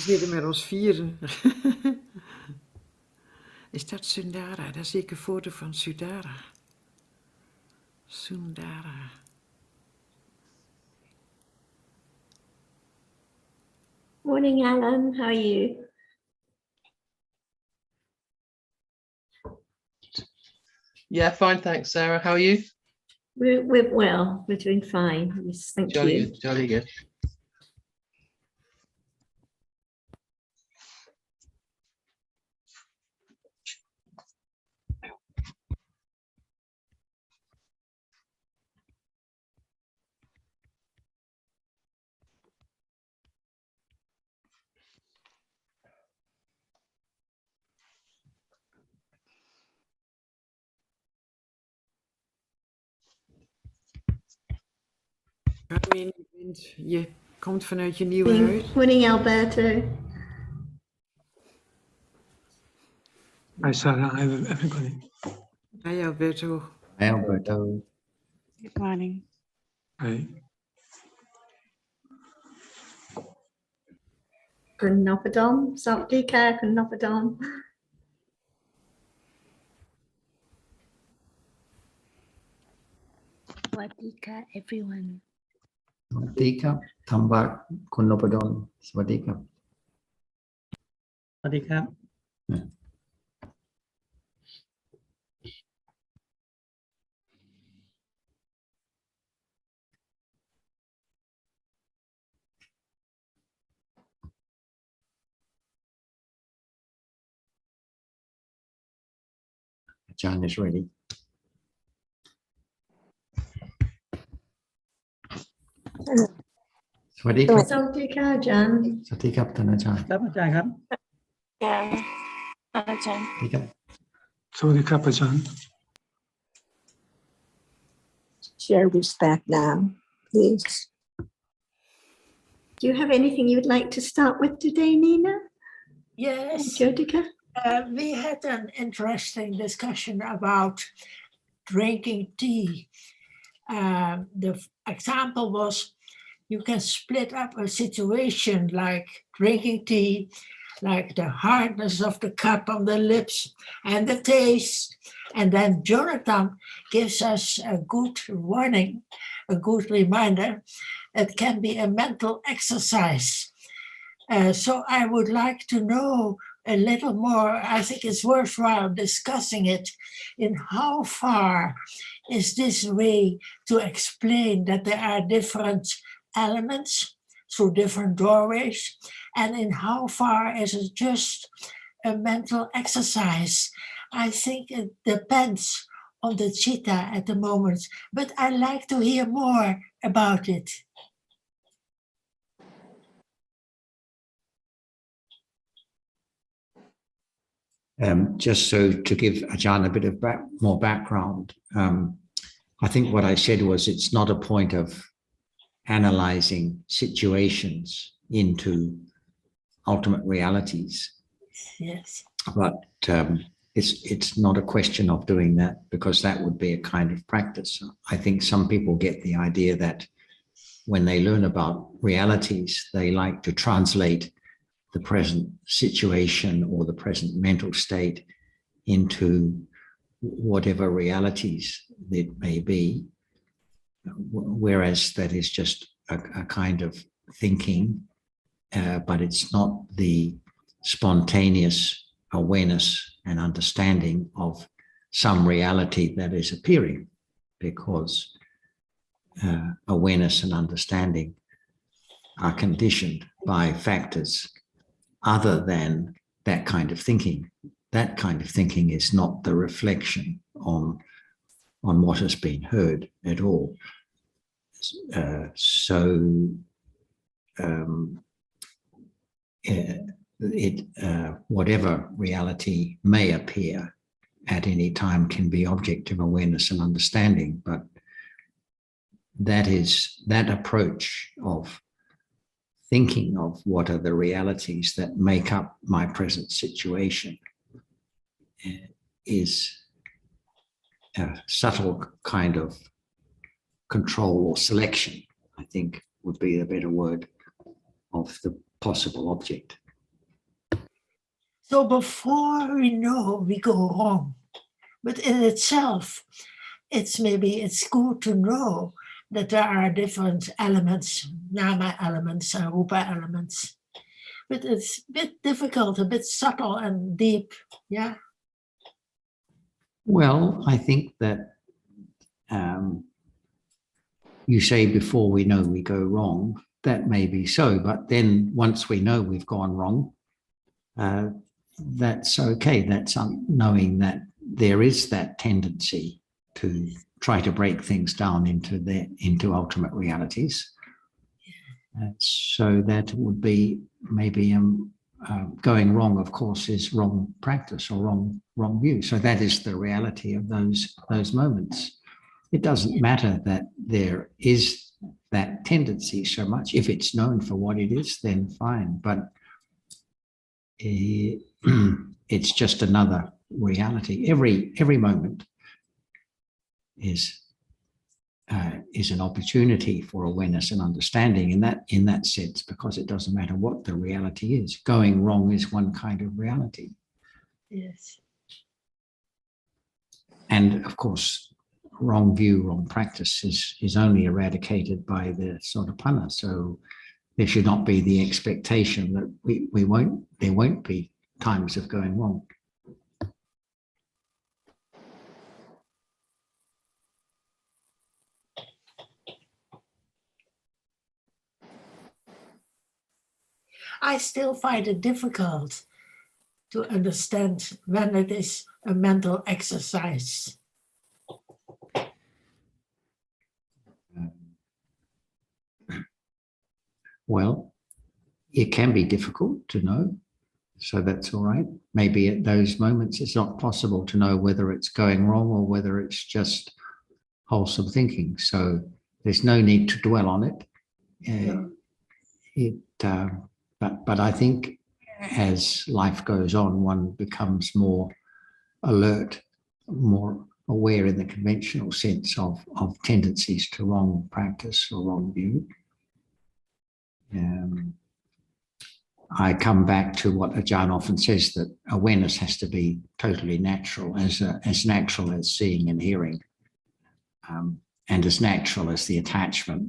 zitten met ons vieren. Is dat Sundara? Daar zie ik een foto van Sundara. Sundara. Morning, Alan. How are you? Yeah, fine, thanks, Sarah. How are you? We're well. We're doing fine. Yes, thank Jolly you. good, jolly good. Carmen, je komt vanuit je nieuwe huis. Morning, Alberto. Hi, Sarah. Hi, everybody. Hi Alberto. Hi, Alberto. Good morning. Hi. Kunopadon. Safdika, Kunopadon. Swadika, everyone. Swadika, Thamba, Kunopadon. Swadika. Swadika. Jan is ready. Swadika. Safdika, Jan. Swadika, Tanajan. ครับอาจารย์ครับ Swadika. Sawadee Pajan. Share this back now, please. Do you have anything you would like to start with today, Nina? Yes, Jyotika? we had an interesting discussion about drinking tea. The example was you can split up a situation like drinking tea, like the hardness of the cup on the lips and the taste. And then Jonathan gives us a good warning, a good reminder. It can be a mental exercise. So I would like to know a little more. I think it's worthwhile discussing it in how far is this way to explain that there are different elements through different doorways, and in how far is it just a mental exercise. I think it depends on the chitta at the moment, but I'd like to hear more about it. Just so to give Ajahn a bit of more background, I think what I said was it's not a point of analyzing situations into ultimate realities. Yes. But it's not a question of doing that, because that would be a kind of practice. I think some people get the idea that when they learn about realities, they like to translate the present situation or the present mental state into whatever realities it may be, whereas that is just a kind of thinking, but it's not the spontaneous awareness and understanding of some reality that is appearing, because awareness and understanding are conditioned by factors other than that kind of thinking. That kind of thinking is not the reflection on what has been heard at all. Whatever reality may appear at any time can be object of awareness and understanding, but that approach of thinking of what are the realities that make up my present situation is a subtle kind of control or selection, I think would be the better word, of the possible object. So before we know, we go wrong. But in itself, it's good to know that there are different elements, nama elements and rupa elements. But it's a bit difficult, a bit subtle and deep. Yeah. Well, I think that you say before we know we go wrong, that may be so, but then once we know we've gone wrong, that's okay. That's knowing that there is that tendency to try to break things down into ultimate realities. So that would be maybe going wrong, of course, is wrong practice or wrong view. So that is the reality of those moments. It doesn't matter that there is that tendency so much. If it's known for what it is, then fine. But it's just another reality. Every moment is an opportunity for awareness and understanding in that sense, because it doesn't matter what the reality is. Going wrong is one kind of reality. Yes. And of course, wrong view, wrong practice is only eradicated by the Sotapanna. So there should not be the expectation that there won't be times of going wrong. I still find it difficult to understand when it is a mental exercise. Well, it can be difficult to know, so that's all right. Maybe at those moments it's not possible to know whether it's going wrong or whether it's just wholesome thinking. So there's no need to dwell on it. But I think as life goes on, one becomes more alert, more aware in the conventional sense of tendencies to wrong practice or wrong view. I come back to what Ajahn often says, that awareness has to be totally natural, as natural as seeing and hearing, and as natural as the attachment,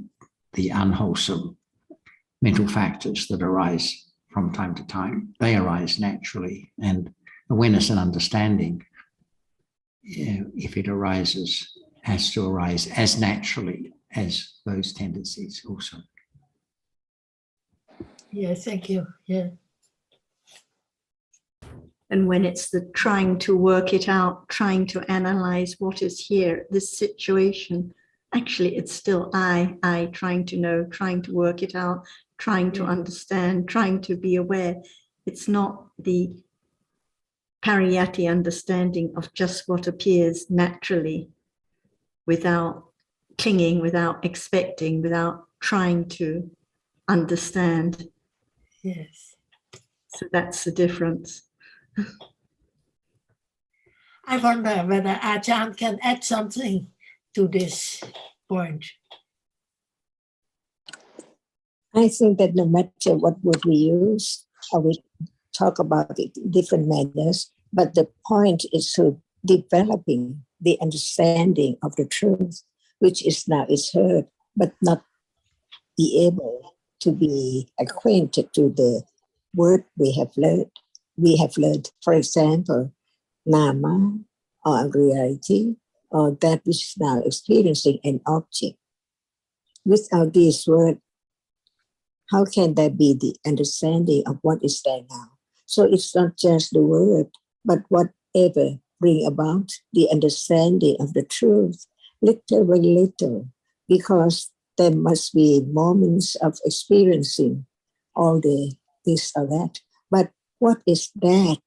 the unwholesome mental factors that arise from time to time. They arise naturally, and awareness and understanding, if it arises, has to arise as naturally as those tendencies also. Yeah, thank you. Yeah. And when it's the trying to work it out, trying to analyze what is here, this situation, actually it's still I trying to know, trying to work it out, trying to understand, trying to be aware. It's not the pariyatti understanding of just what appears naturally, without clinging, without expecting, without trying to understand. Yes. So that's the difference. I wonder whether Ajahn can add something to this point. I think that no matter what word we use, or we talk about it in different manners, but the point is to developing the understanding of the truth, which is now is heard, but not be able to be acquainted to the word we have learned. We have learned, for example, nama, or reality, or that which is now experiencing an object. Without this word, how can there be the understanding of what is there now? So it's not just the word, but whatever bring about the understanding of the truth, little by little, because there must be moments of experiencing all the this or that. But what is that?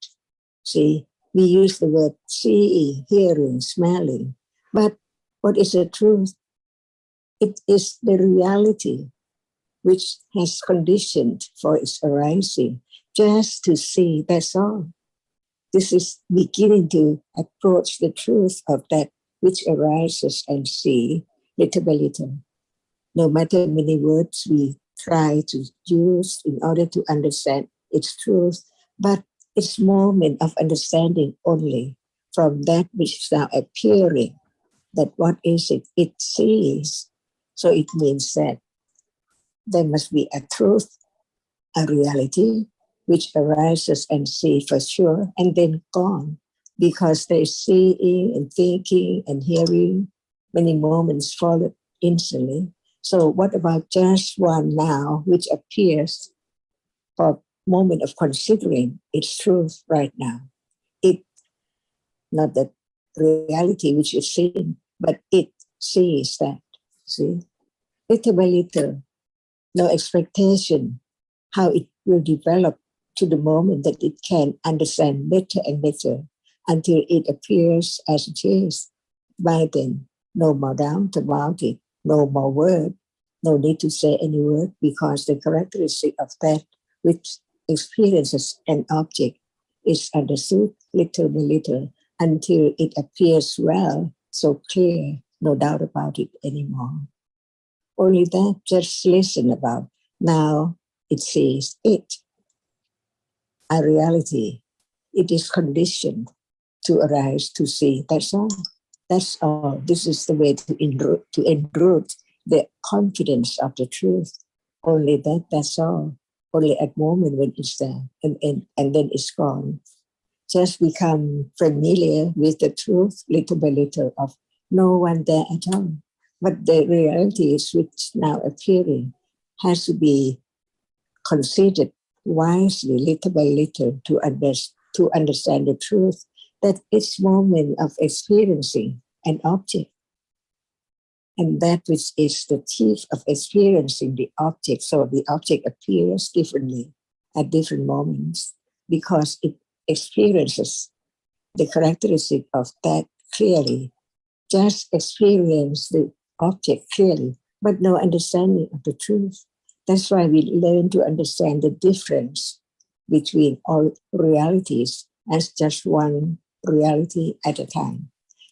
See, we use the word seeing, hearing, smelling, but what is the truth? It is the reality which has conditioned for its arising, just to see, that's all. This is beginning to approach the truth of that which arises and see little by little. No matter how many words we try to use in order to understand its truth, but its moment of understanding only from that which is now appearing, that what is it? It sees. So it means that there must be a truth, a reality, which arises and see for sure, and then gone, because they seeing and thinking and hearing many moments follow instantly. So what about just one now, which appears for a moment of considering its truth right now? It, not the reality which is seen, but it sees that, see? Little by little, no expectation how it will develop to the moment that it can understand better and better until it appears as it is. By then, no more doubt about it, no more word, no need to say any word, because the characteristic of that which experiences an object is understood little by little until it appears well, so clear, no doubt about it anymore. Only that, just listen about. Now it sees it, a reality. It is conditioned to arise, to see. That's all. That's all. This is the way to enroot the confidence of the truth. Only that, that's all. Only at moment when it's there and then it's gone. Just become familiar with the truth little by little of no one there at all. But the realities which now appearing has to be considered wisely little by little to understand the truth that each moment of experiencing an object, and that which is the teeth of experiencing the object. So the object appears differently at different moments because it experiences the characteristic of that clearly. Just experience the object clearly, but no understanding of the truth. That's why we learn to understand the difference between all realities as just one reality at a time.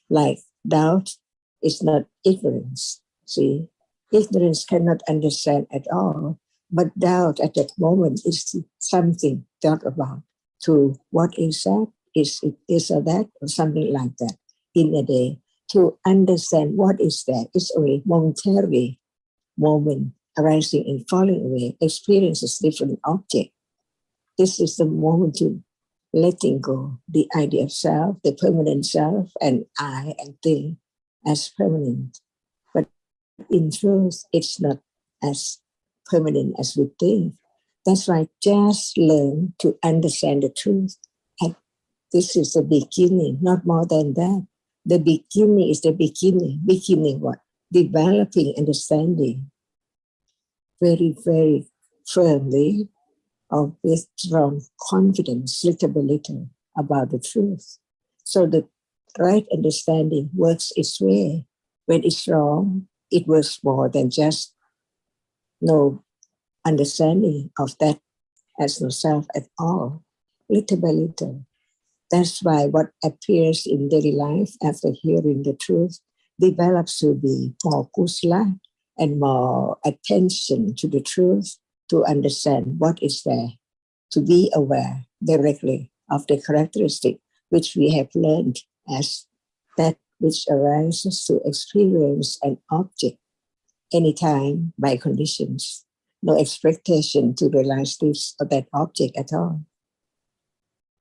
Like doubt is not ignorance. See, ignorance cannot understand at all, but doubt at that moment is something thought about. To what is that? Is it this or that, or something like that in a day? To understand what is that is only momentary moment arising and falling away, experiences different object. This is the moment to letting go the idea of self, the permanent self, and I and thing as permanent. But in truth, it's not as permanent as we think. That's why just learn to understand the truth. And this is the beginning, not more than that. The beginning is the beginning. Beginning what? Developing understanding very, very firmly or with strong confidence, little by little, about the truth. So the right understanding works its way. When it's wrong, it works more than just no understanding of that as no self at all, little by little. That's why what appears in daily life after hearing the truth develops to be more kusala and more attention to the truth, to understand what is there, to be aware directly of the characteristic which we have learned as that which arises to experience an object anytime by conditions. No expectation to realize this or that object at all.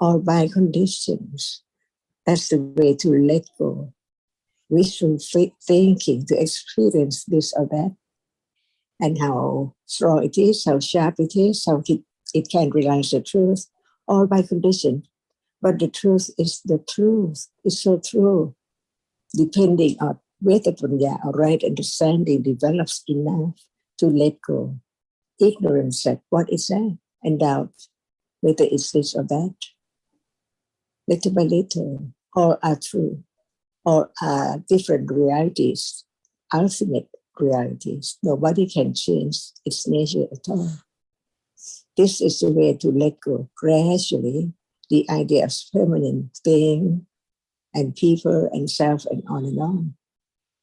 Or by conditions. That's the way to let go. Wishful thinking to experience this or that, and how strong it is, how sharp it is, how it can realize the truth, all by condition. But the truth is the truth. It's so true, depending on whether punya or right understanding develops enough to let go. Ignorance at what is that, and doubt whether it's this or that. Little by little, all are true, all are different realities, ultimate realities. Nobody can change its nature at all. This is the way to let go gradually the idea of permanent thing and people and self and on and on.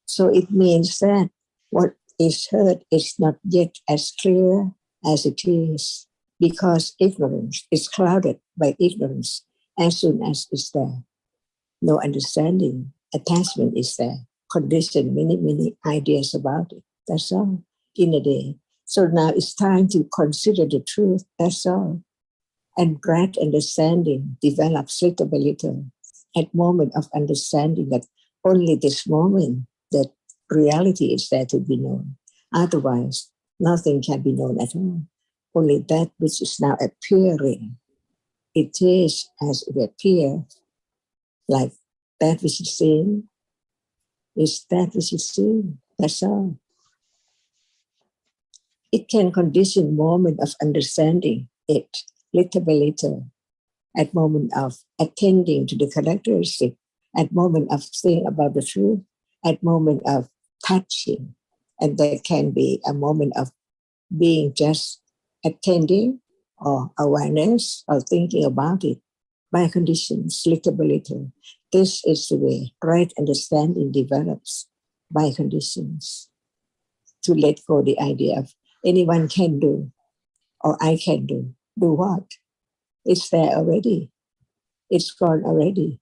So it means that what is heard is not yet as clear as it is. because ignorance is clouded by ignorance as soon as it's there. No understanding, attachment is there, conditioned, many ideas about it. That's all in a day. So now it's time to consider the truth, that's all. And right understanding develops little by little. At moment of understanding that only this moment that reality is there to be known. Otherwise, nothing can be known at all. Only that which is now appearing. It is as it appears, like that which is seen is that which is seen. That's all. It can condition moment of understanding it little by little. At moment of attending to the characteristic, at moment of saying about the truth, at moment of touching. And there can be a moment of being just attending or awareness or thinking about it by conditions, little by little. This is the way right understanding develops by conditions. To let go the idea of anyone can do or I can do. Do what? It's there already. It's gone already.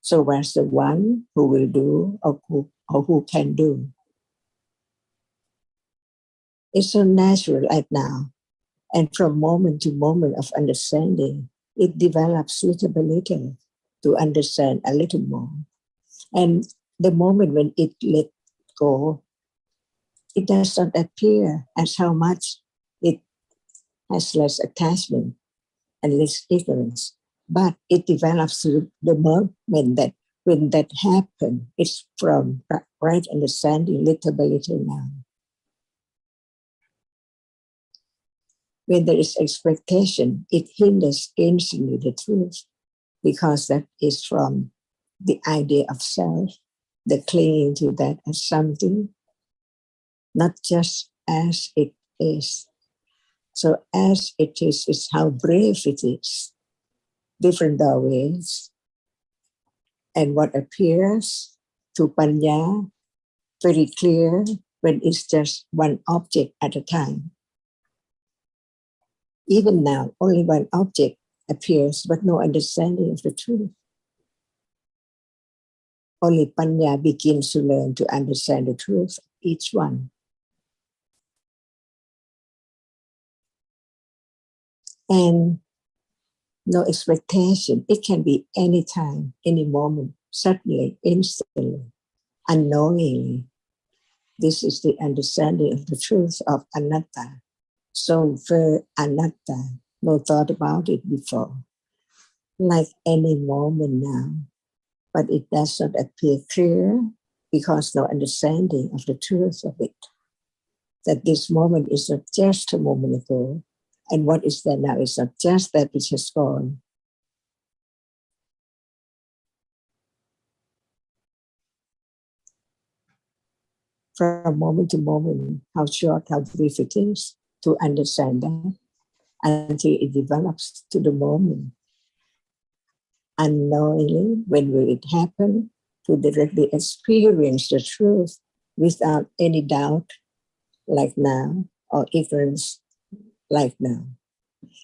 So where's the one who will do or who can do? It's so natural right now. And from moment to moment of understanding, it develops little by little to understand a little more. And the moment when it let go, it does not appear as how much it has less attachment and less ignorance. But it develops through the moment that when that happens, it's from right understanding little by little now. When there is expectation, it hinders instantly the truth because that is from the idea of self, the clinging to that as something, not just as it is. So as it is how brave it is. Different ways. And what appears to Panya very clear when it's just one object at a time. Even now, only one object appears, but no understanding of the truth. Only Panya begins to learn to understand the truth of each one. And no expectation. It can be any time, any moment, suddenly, instantly, unknowingly. This is the understanding of the truth of anatta. So for anatta, no thought about it before. Like any moment now, but it does not appear clear because no understanding of the truth of it. That this moment is not just a moment ago, and what is there now is not just that which has gone. From moment to moment, how short, how brief it is to understand that until it develops to the moment. Unknowingly, when will it happen? To directly experience the truth without any doubt, like now, or ignorance, like now.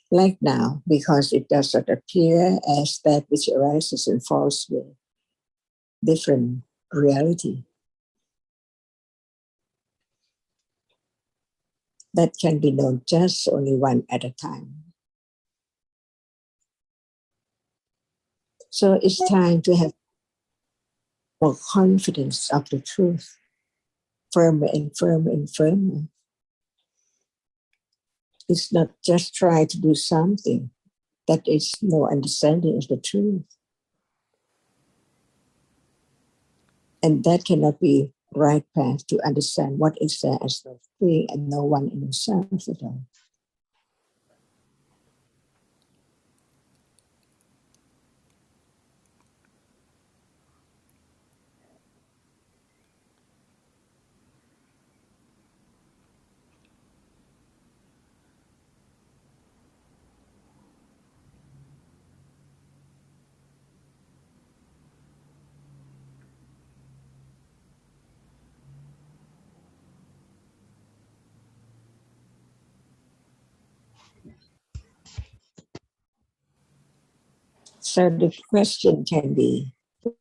Like now, because it does not appear as that which arises and falls with different reality. That can be known just only one at a time. So it's time to have more confidence of the truth, firmer and firmer and firmer. It's not just try to do something that is no understanding of the truth. And that cannot be right path to understand what is there as no thing and no one in himself at all. So the question can be,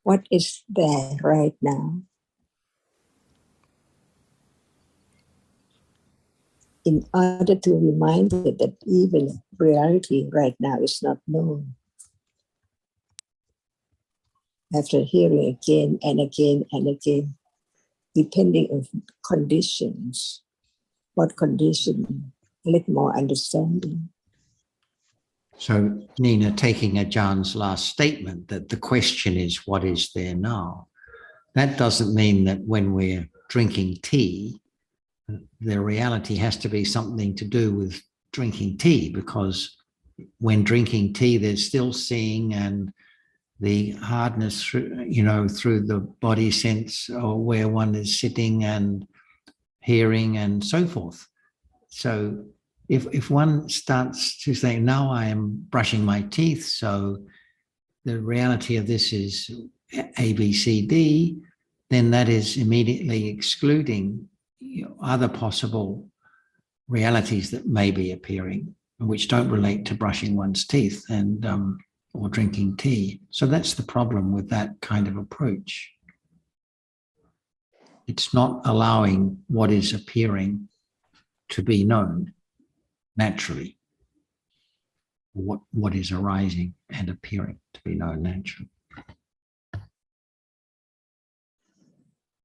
what is there right now? In order to remind it that even reality right now is not known. After hearing again and again and again, depending on conditions, what condition, a little more understanding. So, Nina, taking Ajahn last statement that the question is, what is there now? That doesn't mean that when we're drinking tea, the reality has to be something to do with drinking tea, because when drinking tea, there's still seeing and the hardness through, through the body sense or where one is sitting and hearing and so forth. So if one starts to say, now I am brushing my teeth, so the reality of this is A, B, C, D, then that is immediately excluding other possible realities that may be appearing, which don't relate to brushing one's teeth and or drinking tea. So that's the problem with that kind of approach. It's not allowing what is appearing to be known naturally, what is arising and appearing to be known naturally.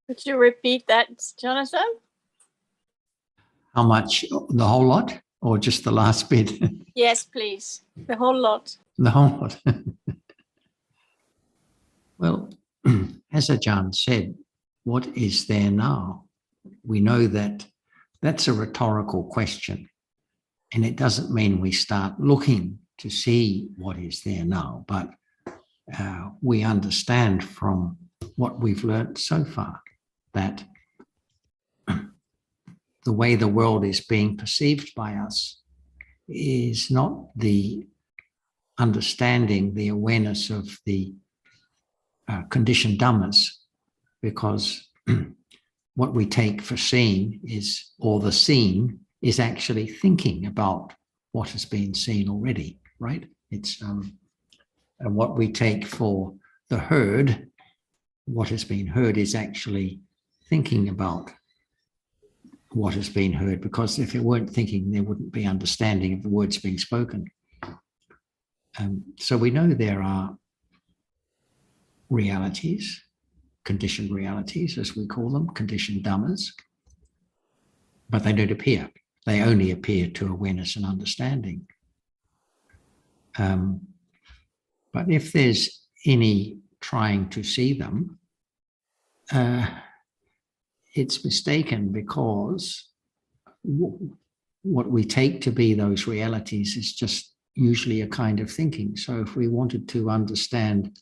Could you repeat that, Jonathan? How much? The whole lot or just the last bit? Yes, please. The whole lot. The whole lot. Well, as Ajahn said, what is there now? We know that that's a rhetorical question. And it doesn't mean we start looking to see what is there now, but we understand from what we've learned so far that the way the world is being perceived by us is not the understanding, the awareness of the conditioned dhammas, because what we take for seen is, or the seen is actually thinking about what has been seen already, right? It's and what we take for the heard, what has been heard, is actually thinking about what has been heard, because if it weren't thinking, there wouldn't be understanding of the words being spoken. So we know there are realities, conditioned realities, as we call them, conditioned dhammas, but they don't appear. They only appear to awareness and understanding. But if there's any trying to see them, it's mistaken, because what we take to be those realities is just usually a kind of thinking. So if we wanted to understand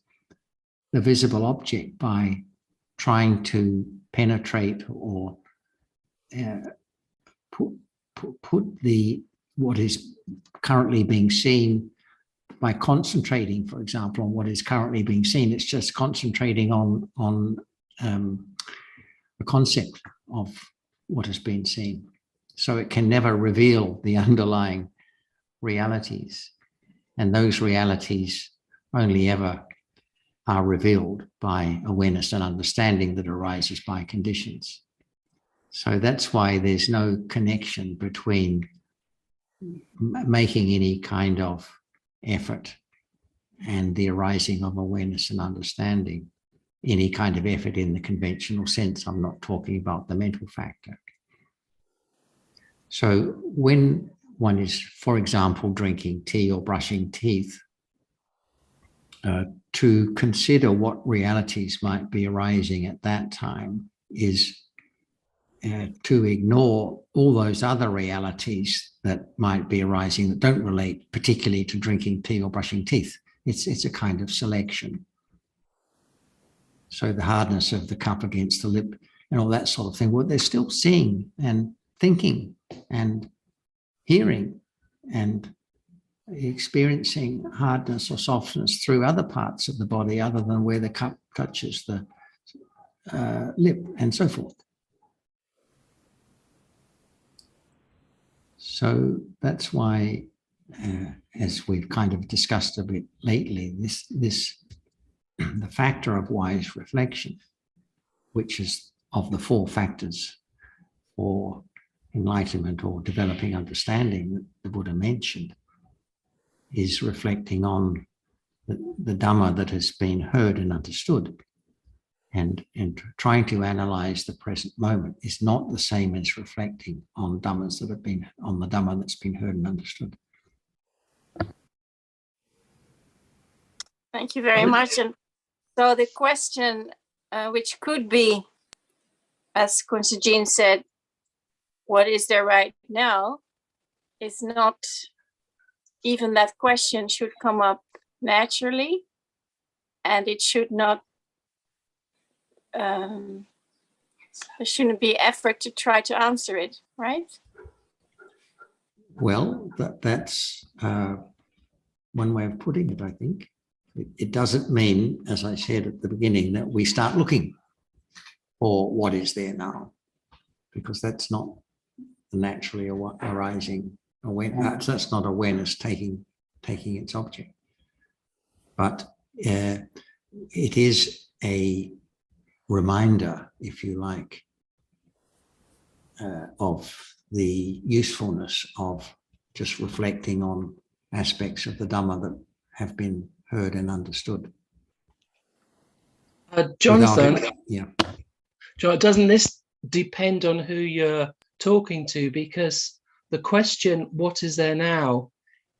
the visible object by trying to penetrate or put what is currently being seen, by concentrating, for example, on what is currently being seen, it's just concentrating on the concept of what has been seen. So it can never reveal the underlying realities. And those realities only ever are revealed by awareness and understanding that arises by conditions. So that's why there's no connection between making any kind of effort and the arising of awareness and understanding. Any kind of effort in the conventional sense. I'm not talking about the mental factor. So when one is, for example, drinking tea or brushing teeth, to consider what realities might be arising at that time is to ignore all those other realities that might be arising that don't relate particularly to drinking tea or brushing teeth. It's a kind of selection. So the hardness of the cup against the lip and all that sort of thing, well, they're still seeing and thinking and hearing and experiencing hardness or softness through other parts of the body other than where the cup touches the lip and so forth. So that's why as we've kind of discussed a bit lately, the factor of wise reflection, which is of the 4 factors for enlightenment or developing understanding that the Buddha mentioned, is reflecting on the Dhamma that has been heard and understood. And trying to analyze the present moment is not the same as reflecting on Dhammas that have been, on the Dhamma that's been heard and understood. Thank you very much. And so the question, which could be, as Kunsi Jean said, what is there right now, is not even that question should come up naturally, and it should not, there shouldn't be effort to try to answer it, right? Well, that's one way of putting it, I think. It doesn't mean, as I said at the beginning, that we start looking for what is there now, because that's not naturally arising awareness. That's not awareness taking its object. But it is a reminder, if you like, of the usefulness of just reflecting on aspects of the Dhamma that have been heard and understood. Jonathan, Yeah. John, doesn't this depend on who you're talking to? Because the question, what is there now,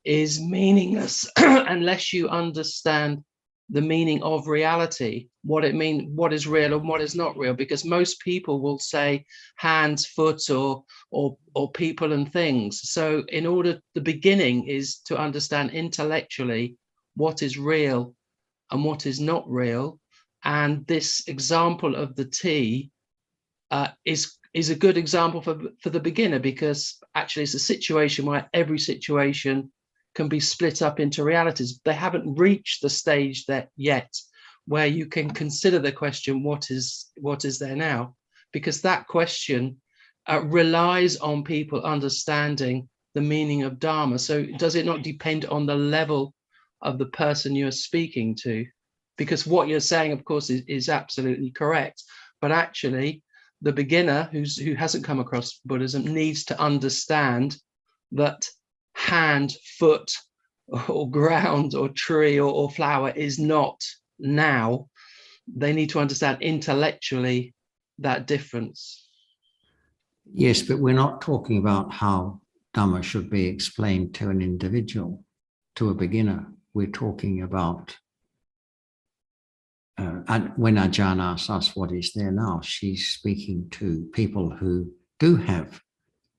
is meaningless unless you understand the meaning of reality, what it means, what is real and what is not real. Because most people will say hands, foot, or people and things. So in order, the beginning is to understand intellectually what is real and what is not real. And this example of the tea is a good example for the beginner, because actually it's a situation where every situation can be split up into realities. They haven't reached the stage that yet where you can consider the question, what is there now? Because that question relies on people understanding the meaning of Dharma. So does it not depend on the level of the person you're speaking to? Because what you're saying, of course, is absolutely correct. But actually, the beginner who hasn't come across Buddhism needs to understand that hand, foot, or ground, or tree, or flower is not now. They need to understand intellectually that difference. Yes, but we're not talking about how Dhamma should be explained to an individual, to a beginner. We're talking about, and when Ajahn asks us what is there now, she's speaking to people who do have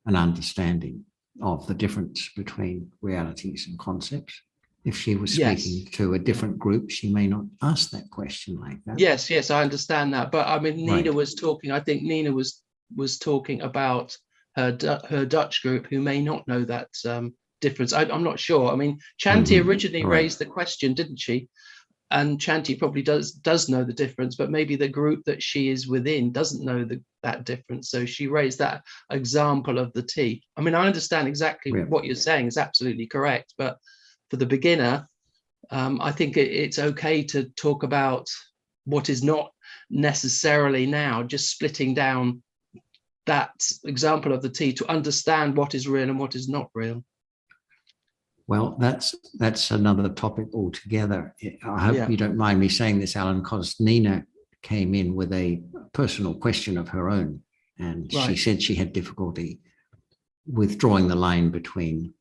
an understanding of the difference between realities and concepts. If she was speaking to a different group, she may not ask that question like that. Yes, I understand that. But I mean, Nina Right. was talking, I think Nina was talking about her Dutch group who may not know that difference. I'm not sure. I mean, Chanti originally raised the question, didn't she? And Chanti probably does know the difference, but maybe the group that she is within doesn't know that difference. So she raised that example of the tea. I mean, I understand exactly what you're saying is absolutely correct, but for the beginner, I think it's okay to talk about what is not necessarily now, just splitting down that example of the tea to understand what is real and what is not real. Well, that's another topic altogether. I hope you don't mind me saying this, Alan, because Nina came in with a personal question of her own, and she said she had difficulty with drawing the line between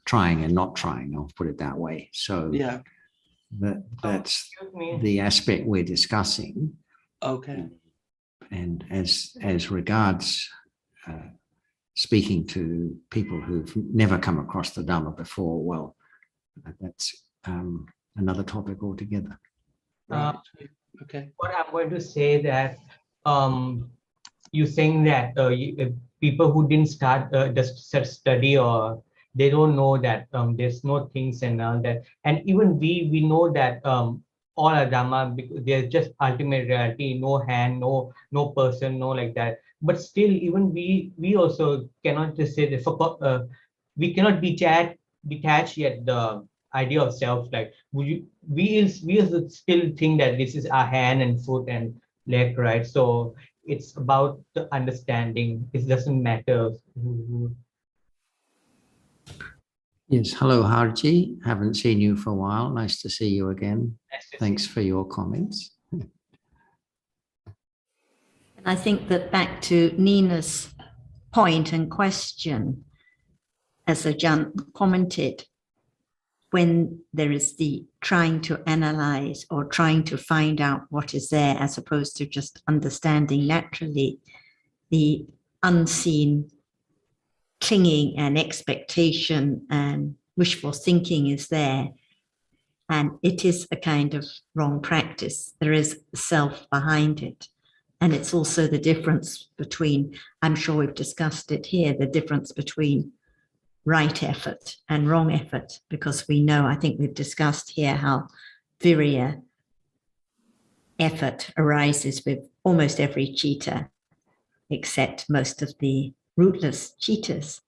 trying and not trying. I'll put it that way. So that's the aspect we're discussing. Okay. And as regards speaking to people who've never come across the Dhamma before, well, that's another topic altogether. Okay. What I'm going to say that you're saying that people who didn't start the study, or they don't know that there's no things and all that. And even we know that all are Dhamma, because they're just ultimate reality, no hand, no person, no like that. But still, even we also cannot just say that we cannot detach yet the idea of self. Like we also still think that this is our hand and foot and leg, right? So it's about the understanding. It doesn't matter who. Yes, hello Harji. Haven't seen you for a while. Nice to see you again. Thanks for your comments. And I think that back to Nina's point and question, as Ajahn commented, when there is the trying to analyze or trying to find out what is there, as opposed to just understanding naturally, the unseen clinging and expectation and wishful thinking is there. And it is a kind of wrong practice. There is self behind it. And it's also the difference between, I'm sure we've discussed it here, the difference between right effort and wrong effort, because we know, I think we've discussed here how virya effort arises with almost every cheetah, except most of the rootless cheetahs.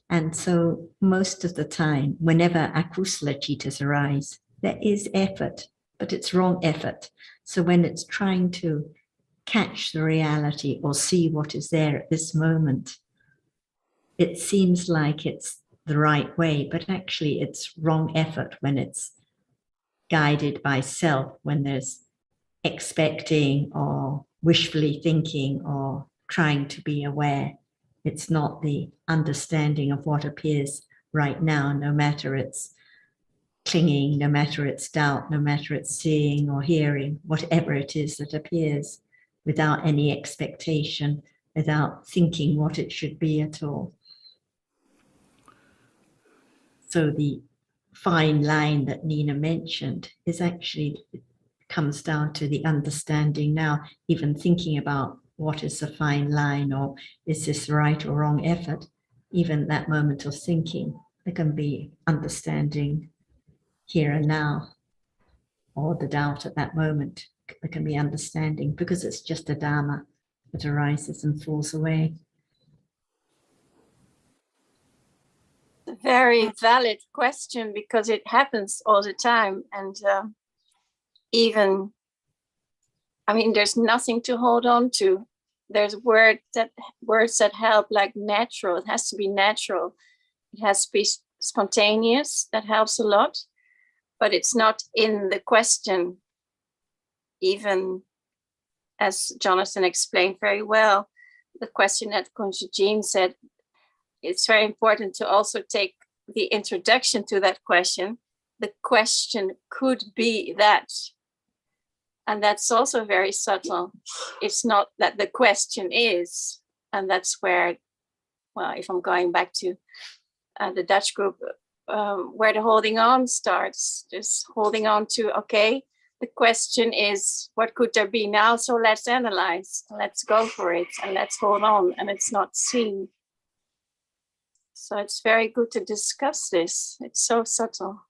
And so most of the time, whenever akusala cheetahs arise, there is effort, but it's wrong effort. So when it's trying to catch the reality or see what is there at this moment, it seems like it's the right way, but actually it's wrong effort when it's guided by self, when there's expecting or wishfully thinking or trying to be aware. It's not the understanding of what appears right now, no matter it's clinging, no matter it's doubt, no matter it's seeing or hearing, whatever it is that appears, without any expectation, without thinking what it should be at all. So the fine line that Nina mentioned is actually, it comes down to the understanding now, even thinking about what is the fine line, or is this right or wrong effort, even that moment of thinking, there can be understanding here and now, or the doubt at that moment, there can be understanding, because it's just a Dhamma that arises and falls away. A very valid question, because it happens all the time. And even, I mean, there's nothing to hold on to. There's words that help, like natural. It has to be natural. It has to be spontaneous. That helps a lot. But it's not in the question. Even as Jonathan explained very well, the question that Kunjin said, it's very important to also take the introduction to that question. The question could be that. And that's also very subtle. It's not that the question is, and that's where, well, if I'm going back to the Dutch group, where the holding on starts, just holding on to, okay, the question is, what could there be now? So let's analyze, let's go for it, and let's hold on, and it's not seen. So it's very good to discuss this. It's so subtle.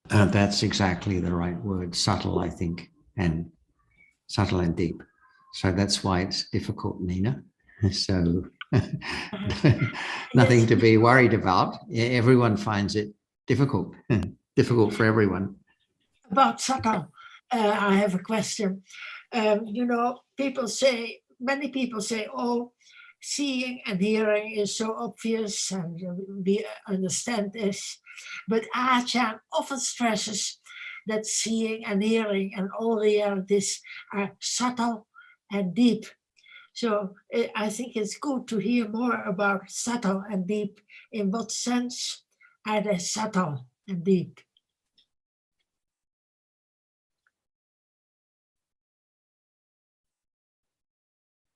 That's exactly the right word, subtle, I think, and subtle and deep. So that's why it's difficult, Nina. So nothing to be worried about. Everyone finds it difficult, difficult for everyone. About subtle, I have a question. You know, many people say, oh, seeing and hearing is so obvious and we understand this. But Ajahn often stresses that seeing and hearing and all realities are subtle and deep. So I think it's good to hear more about subtle and deep. In what sense are they subtle and deep?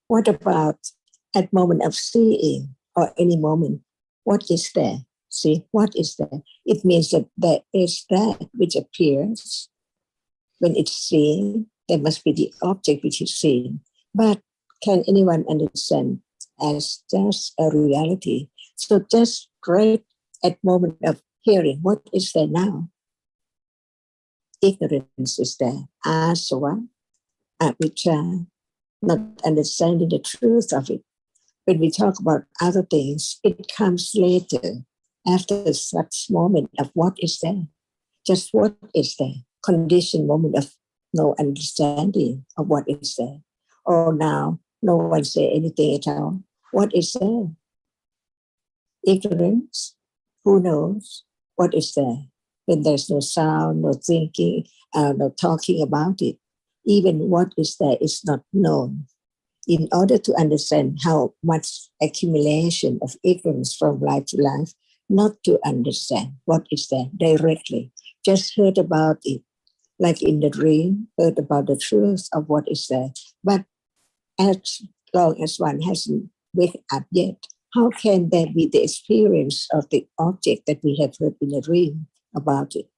What about at moment of seeing, or any moment? What is there? See, what is there? It means that there is that which appears. When it's seen, there must be the object which is seen. But can anyone understand as just a reality? So just right at moment of hearing, what is there now? ignorance is there. Asava, avijja, not understanding the truth of it. When we talk about other things, it comes later, after such moment of what is there. Just what is there. Conditioned moment of no understanding of what is there. Or now, no one say anything at all. What is there? Ignorance. Who knows what is there? When there's no sound, no thinking, no talking about it. Even what is there is not known. In order to understand how much accumulation of ignorance from life to life, not to understand what is there directly, just heard about it, like in the dream, heard about the truth of what is there. But as long as one hasn't waked up yet, how can there be the experience of the object that we have heard in a dream about it?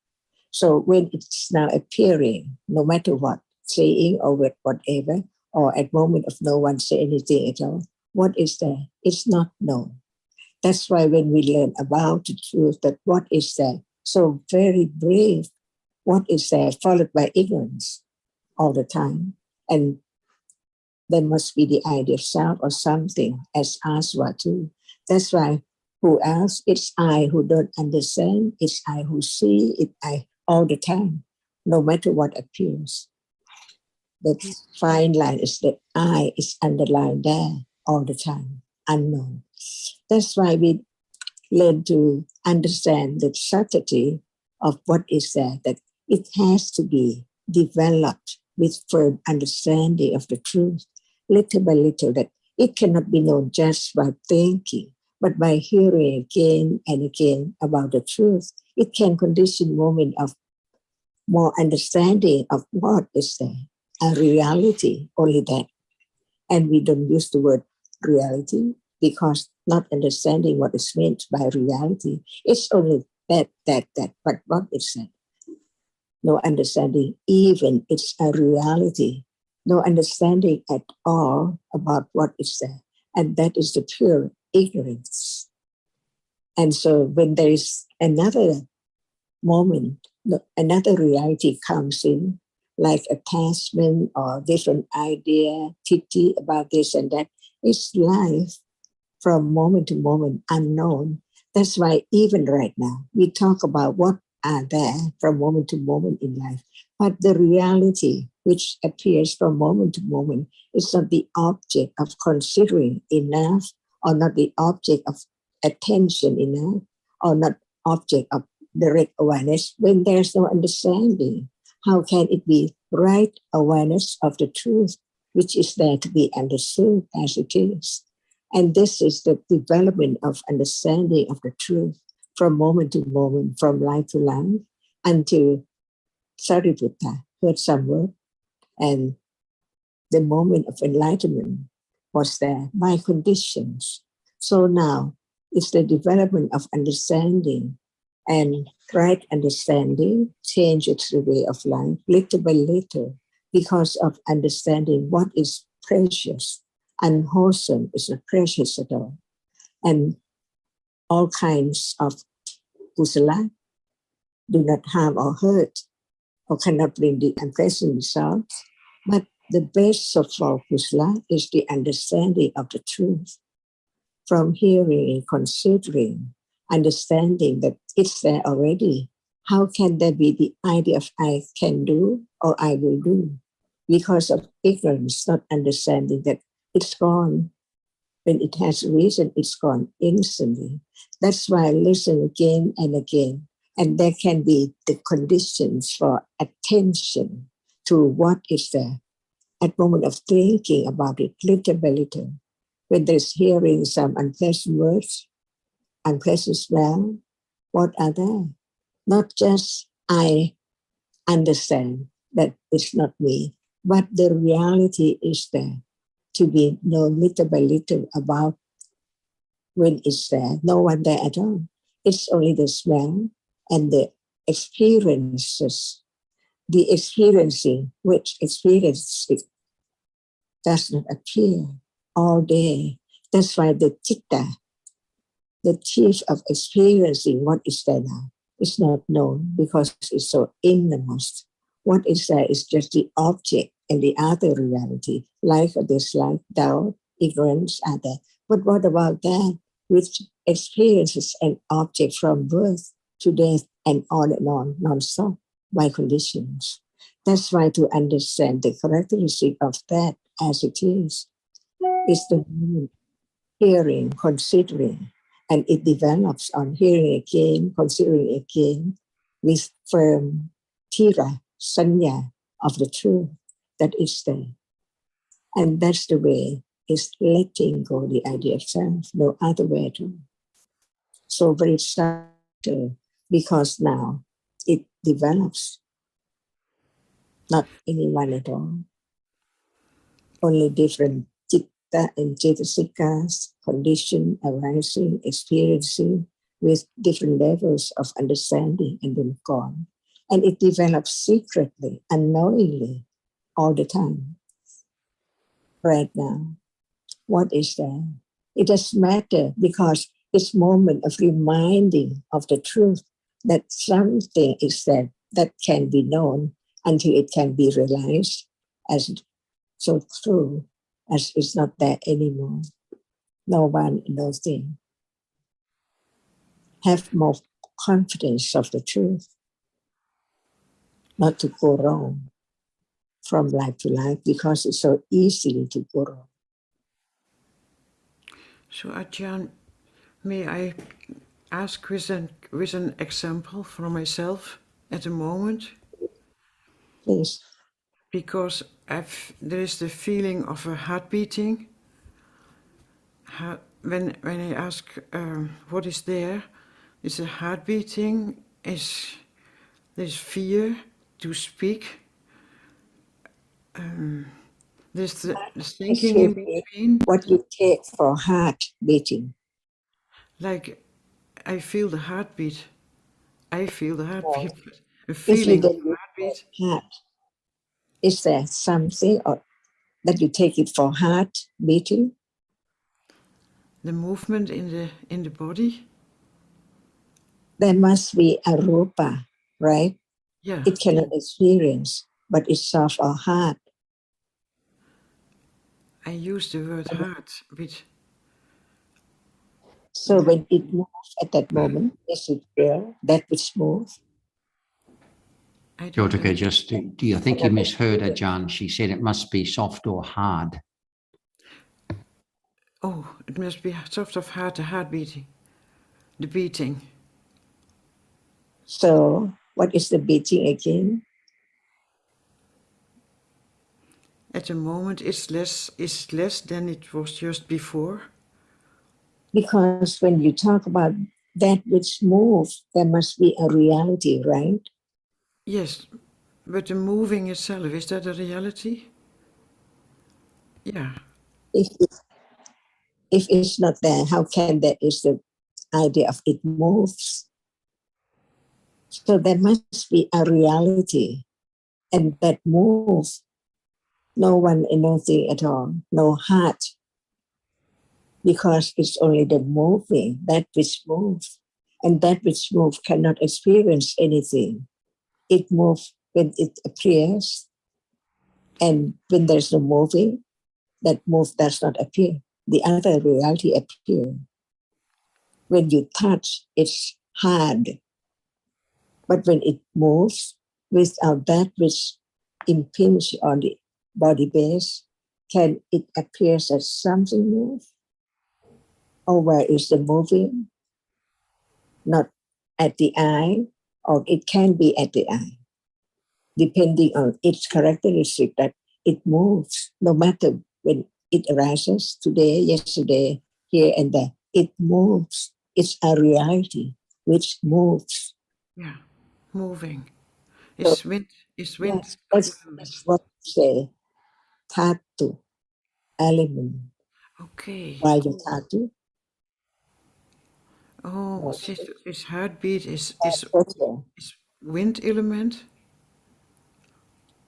So when it's now appearing, no matter what, saying or with whatever, or at moment of no one say anything at all, what is there? It's not known. That's why when we learn about the truth, that what is there, so very brave, what is there, followed by ignorance all the time. And there must be the idea of self or something as aswa too. That's why who else? It's I who don't understand. It's I who see it. I all the time, no matter what appears. The fine line is that I is underlined there all the time, unknown. That's why we learn to understand the subtlety of what is there, that it has to be developed with firm understanding of the truth, little by little, that it cannot be known just by thinking, but by hearing again and again about the truth. It can condition moment of more understanding of what is there, a reality, only that. And we don't use the word reality because not understanding what is meant by reality. It's only that. But what is that? No understanding, even it's a reality. No understanding at all about what is there. And that is the pure ignorance. And so when there is another moment, another reality comes in, like attachment or different idea, pity about this and that, it's life from moment to moment, unknown. That's why even right now, we talk about what are there from moment to moment in life. But the reality which appears from moment to moment is not the object of considering enough, or not the object of attention enough, or not object of direct awareness. When there's no understanding, how can it be right awareness of the truth, which is there to be understood as it is? And this is the development of understanding of the truth from moment to moment, from life to life, until Sariputta heard some word, and the moment of enlightenment was there by conditions. So now it's the development of understanding, and right understanding changes the way of life little by little because of understanding what is precious. Unwholesome is not precious at all. And all kinds of kusala do not harm or hurt or cannot bring the unpleasant results. But the best of all kusala is the understanding of the truth. From hearing and considering, understanding that it's there already, how can there be the idea of I can do or I will do? Because of ignorance, not understanding that it's gone. When it has reason, it's gone instantly. That's why I listen again and again. And there can be the conditions for attention to what is there. At moment of thinking about it, little by little, when there's hearing some unpleasant words, unpleasant smell, what are there? Not just I understand that it's not me, but the reality is there to be known little by little about when it's there. No one there at all. It's only the smell and the experiences, the experiencing, which experience it does not appear all day. That's why the chitta, the chief of experiencing what is there now, is not known because it's so innermost. What is there is just the object and the other reality. Like or dislike, doubt, ignorance are there. But what about that which experiences an object from birth to death and on, non-stop by conditions? That's why to understand the characteristic of that as it is the hearing, considering, and it develops on hearing again, considering again, with firm tira, sanya of the truth that is there. And that's the way, is letting go the idea of self, no other way at all. So very subtle, because now it develops, not anyone at all, only different citta and cetasikas, condition arising, experiencing with different levels of understanding and then gone. And it develops secretly, unknowingly, all the time. Right now, what is there? It doesn't matter because it's moment of reminding of the truth that something is there that can be known until it can be realized as so true as it's not there anymore. No one, no thing. Have more confidence of the truth, not to go wrong from life to life because it's so easy to go wrong. So Ajahn, may I ask with an example from myself at the moment? Please. Because there is the feeling of a heart beating. When I ask what is there, is a heart beating, there's fear to speak. There's the thinking in between. What you take for heart beating? Like I feel the heartbeat. I feel the heartbeat. A If you feeling of don't heartbeat. Heart, is there something or that you take it for heart beating? The movement in the body. There must be a rupa, right? Yeah. It cannot experience, but it's of our heart. I use the word heart, but so when it moves at that moment, is it there, that which moves? Jyotika, I think you misheard Ajahn. She said it must be soft or hard. Oh, it must be soft of heart, the heart beating. The beating. So what is the beating again? At the moment it's less than it was just before. Because when you talk about that which moves, there must be a reality, right? Yes, but the moving itself, is that a reality? Yeah. If it's not there, how can there is the idea of it moves? So there must be a reality, and that moves. No one and nothing at all, no heart, because it's only the moving, that which moves, and that which moves cannot experience anything. It moves when it appears, and when there's no moving, that move does not appear. The other reality appears. When you touch, it's hard. But when it moves, without that which impinge on the body base, can it appears as something move? Or where is the moving? Not at the eye, or it can be at the eye, depending on its characteristic that it moves, no matter when it arises, today, yesterday, here and there, it moves. It's a reality which moves. Yeah, moving. It's wind. It's wind. That's what we say, dhatu, element. Okay. Why the dhatu? Oh, its heartbeat is wind element.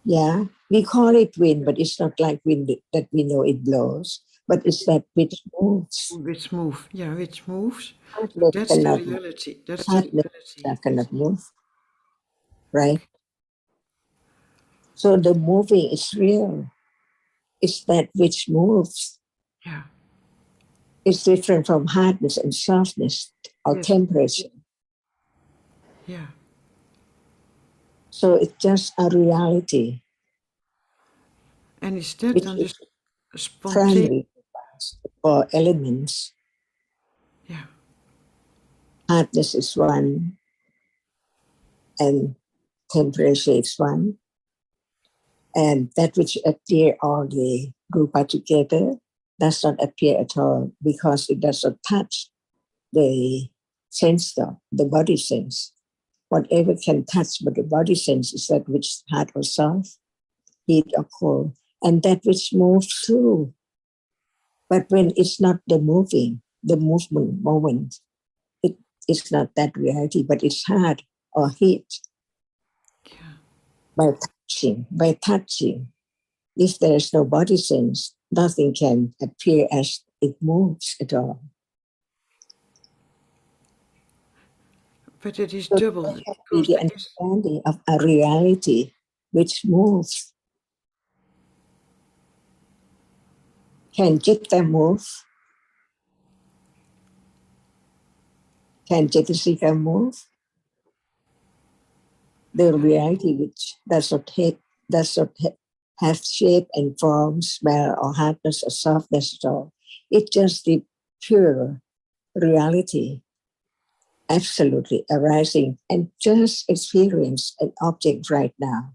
Yeah, we call it wind, but it's not like wind that we know it blows, but it's that which moves. Which move, yeah, which moves. Heartless That's the cannot reality. That's the heartless reality. cannot move, right? So the moving is real. It's that which moves. Yeah. It's different from hardness and softness or Yes. temperature. Yeah. So it's just a reality, And is that which then is the spontaneous? primary or elements. Yeah. Hardness is one, and temperature is one. And that which appear all the group are together does not appear at all because it does not touch the sense, the body sense. Whatever can touch but the body sense is that which is hard or soft, heat or cold, and that which moves through. But when it's not the moving, the movement moment, it is not that reality, but it's hard or heat. Yeah. By touching. If there is no body sense, nothing can appear as it moves at all. But it is So double. that can be Because the there is, understanding of a reality which moves. Can Chitta move? Can Chitasika move? The reality which does not have shape and form, smell, or hardness or softness at all. It's just the pure reality, absolutely arising and just experience an object right now.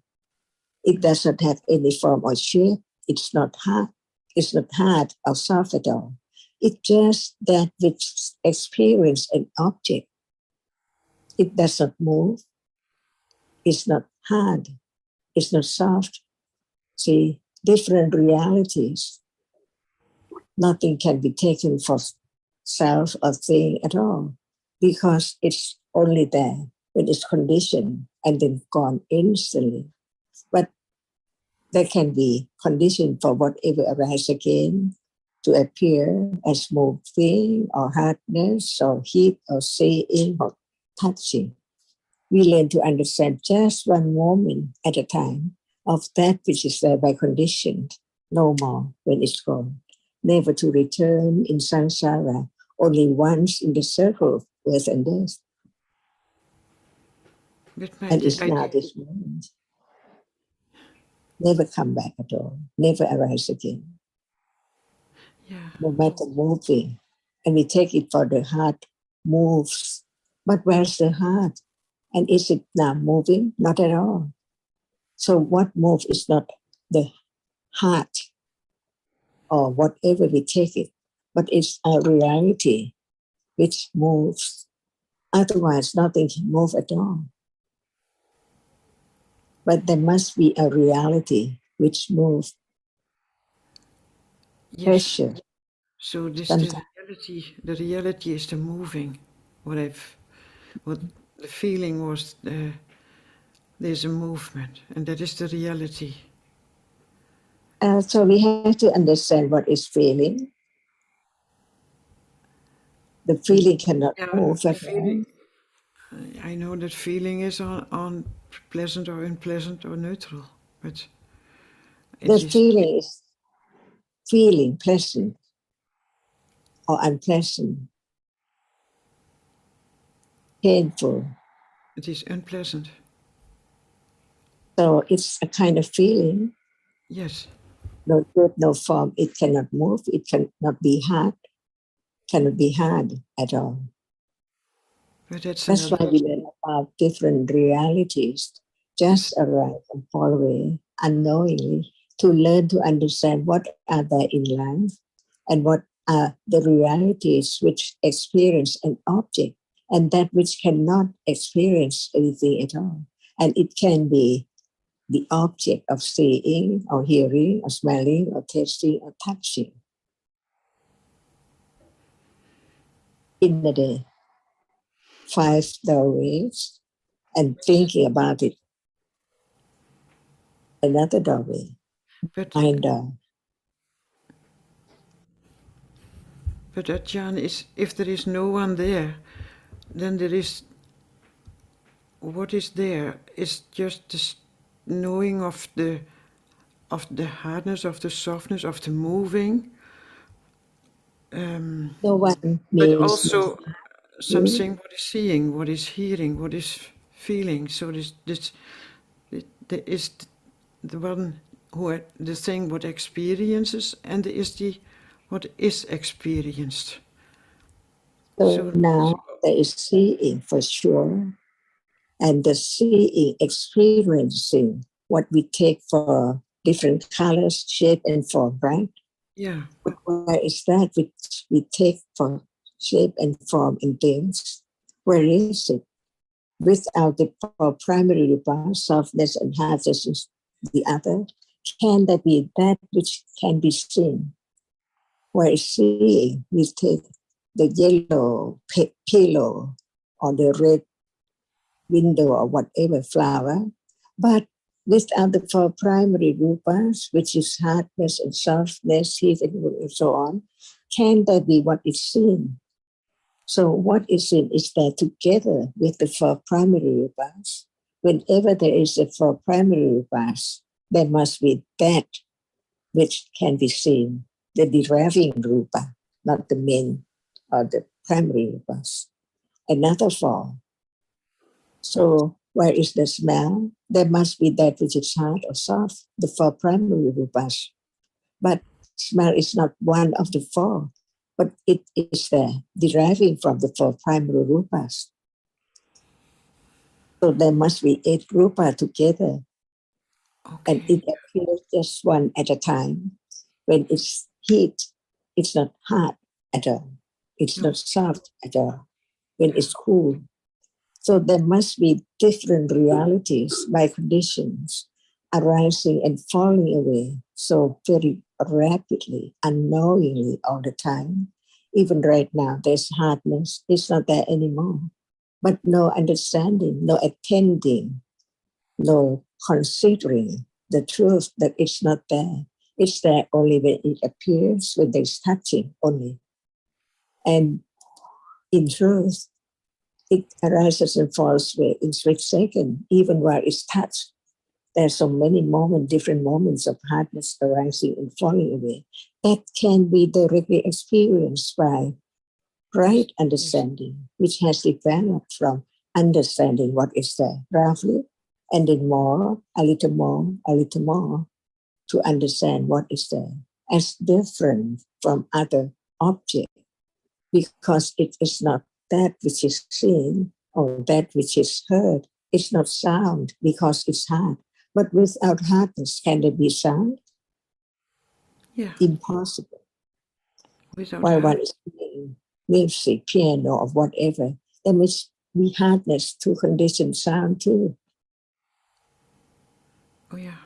It does not have any form or shape. It's not hard. It's not hard or soft at all. It's just that which experience an object. It does not move. It's not hard. It's not soft. See, different realities. Nothing can be taken for self or thing at all because it's only there when it's conditioned and then gone instantly. But there can be condition for whatever arises again to appear as moving or hardness or heat or seeing or touching. We learn to understand just one moment at a time of that which is there by condition, no more when it's gone. Never to return in samsara, only once in the circle of birth and death. And it's now this moment. Never come back at all, never arise again. yeah. No matter moving. And we take it for the heart moves. But where's the heart? And is it now moving? Not at all. So what moves is not the heart or whatever we take it, but it's a reality which moves. Otherwise, nothing can move at all. But there must be a reality which moves. Yes. Pressure. So this Sometimes. the reality is the moving. What the feeling was, there's a movement, and that is the reality. So we have to understand what is feeling. The feeling cannot move at all. I know that feeling is on pleasant or unpleasant or neutral, but The feeling is feeling pleasant or unpleasant, painful. It is unpleasant. So it's a kind of feeling. Yes. No shape, no form. It cannot move. It cannot be hard. Cannot be hard at all. But that's why we learn about different realities. Just arise and fall away unknowingly to learn to understand what are there in life and what are the realities which experience an object and that which cannot experience anything at all. And it can be the object of seeing or hearing or smelling or tasting or touching in the day. 5 doorways and thinking about it. Another doorway. But Ajahn, if there is no one there, then there is what is there is just knowing of the hardness, of the softness, of the moving, No one but means also you. something what is seeing, what is hearing, what is feeling. So there is the one who the thing what experiences, and there is the what is experienced. So now there is seeing for sure, and the seeing, experiencing what we take for different colors, shape, and form, right? Yeah. But where is that which we take for shape and form in things? Where is it? Without the primary rupa, softness and hardness is the other, can there be that which can be seen? Where is seeing? We take the yellow pillow or the red window or whatever flower, but without the four primary rupas, which is hardness and softness, heat and so on, can there be what is seen? So what is seen is there together with the four primary rupas. Whenever there is a four primary rupas, there must be that which can be seen, the deriving rupa, not the main or the primary rupas. Another form. So where is the smell? There must be that which is hard or soft, the four primary rupas. But smell is not one of the four, but it is there, deriving from the four primary rupas. So there must be 8 rupa together. Okay. And it appears just one at a time. When it's heat, it's not hard at all. It's not soft at all. When it's cool. So there must be different realities by conditions arising and falling away so very rapidly, unknowingly all the time. Even right now, there's hardness. It's not there anymore. But no understanding, no attending, no considering the truth that it's not there. It's there only when it appears, when there's touching only. And in truth, it arises and falls away in split second, even while it's touched. There's so many moments, different moments of hardness arising and falling away. That can be directly experienced by right understanding, which has developed from understanding what is there roughly, and then more, a little more, to understand what is there as different from other objects, because it is not that which is seen or that which is heard. It's not sound because it's hard. But without hardness, can there be sound? Yeah. Impossible. Without While one hard. is playing music, piano, or whatever, there must be hardness to condition sound too. Oh yeah.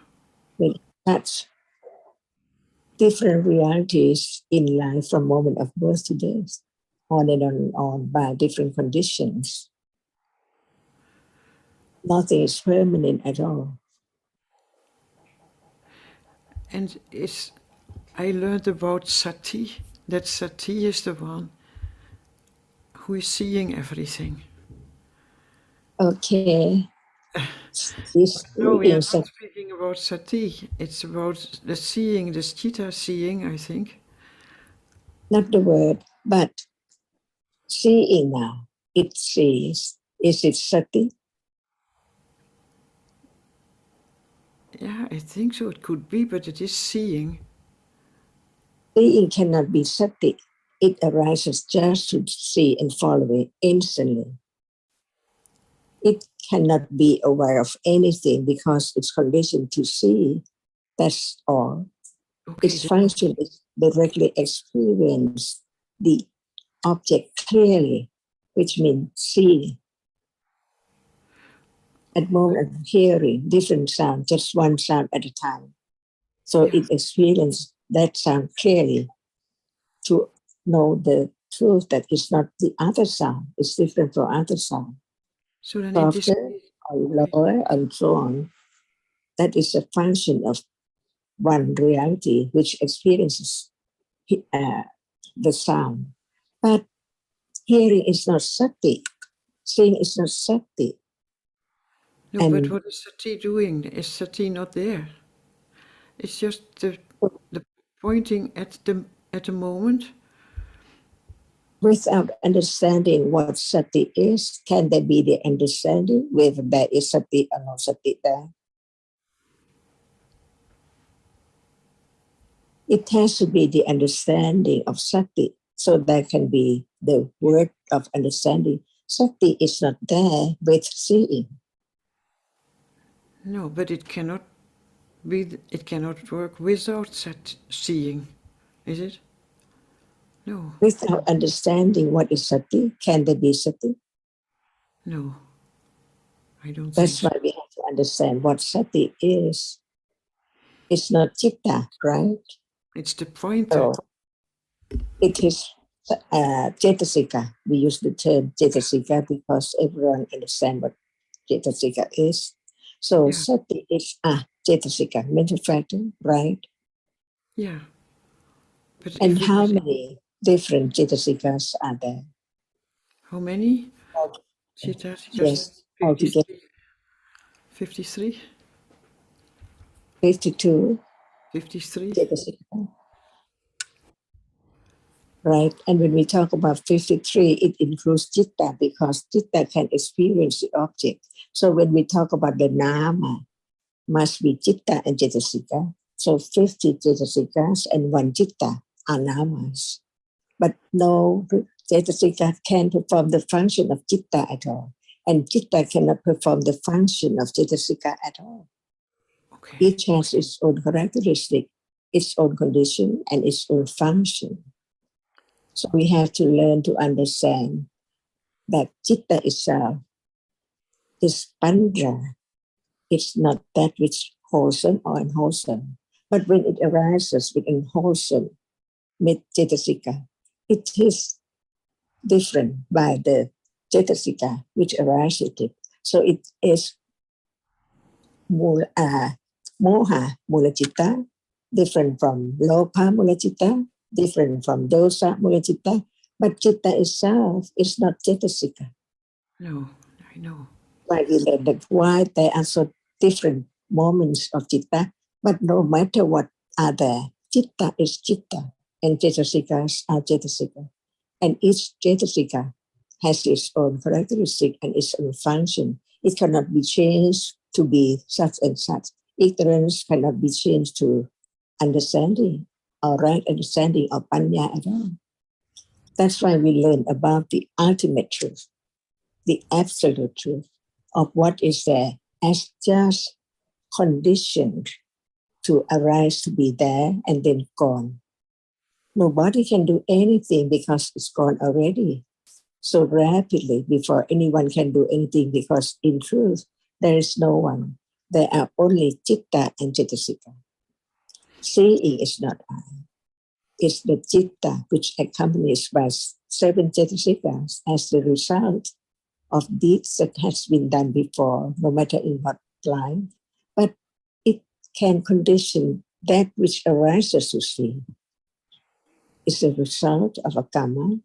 When that's different realities in life from moment of birth to death, on and on by different conditions. Nothing is permanent at all. And I learned about Sati, that Sati is the one who is seeing everything. Okay. This No, we are is not speaking about Sati. It's about the seeing, the Chitta seeing, I think. not the word, but seeing now. It sees. Is it sati? Yeah, I think so. It could be, but it is seeing. Seeing cannot be sati. It arises just to see and follow it instantly. It cannot be aware of anything because it's conditioned to see. That's all. Okay, Its function is directly experience the object clearly, which means see. At moment of hearing different sound, just one sound at a time. So it experiences that sound clearly to know the truth that it's not the other sound, it's different from other sound. So then Softer or lower and so on. That is a function of one reality which experiences the sound. But hearing is not sati, seeing is not sati. No, And but what is sati doing? Is sati not there? It's just the pointing at the moment. without understanding what sati is, can there be the understanding whether there is sati or no sati there? It has to be the understanding of sati, so there can be the word of understanding. Sati is not there with seeing. No, but it cannot be. It cannot work without seeing, is it? No. Without understanding what is sati, can there be sati? No, I don't think That's so. why we have to understand what sati is. It's not citta, right? It's the pointer. So it is cetasika. We use the term cetasika because everyone understands what cetasika is. So Yeah. sati is cetasika, mental factor, right? Yeah. But And if how many different cetasikas are there? how many? Yes, altogether 53? 52 53? cetasika. Right, and when we talk about 53, it includes citta because citta can experience the object. So when we talk about the nama, must be citta and cetasika. So 50 cetasikas and 1 citta are namas. But no cetasika can perform the function of citta at all. And citta cannot perform the function of cetasika at all. Okay. Each has its own characteristic, its own condition, and its own function. So we have to learn to understand that citta itself is pandra. It's not that which wholesome or unwholesome. But when it arises with unwholesome cetasika, it is different by the cetasika which arises with it. So it is moha mula citta, different from lopa mula citta, different from dosa mula citta, but citta itself is not cetasika. No, I know. Why we learn that why there are so different moments of citta, but no matter what are there, citta is citta, and cetasikas are cetasika. And each cetasika has its own characteristic and its own function. It cannot be changed to be such and such. Ignorance cannot be changed to understanding or right understanding of panya at all. That's why we learn about the ultimate truth, the absolute truth of what is there as just conditioned to arise to be there and then gone. Nobody can do anything because it's gone already so rapidly before anyone can do anything, because in truth, there is no one. There are only citta and cetasika. Seeing is not I. It's the citta which accompanies by 7 cetasikas as the result of deeds that has been done before, no matter in what line. But it can condition that which arises to see. It's a result of a karma,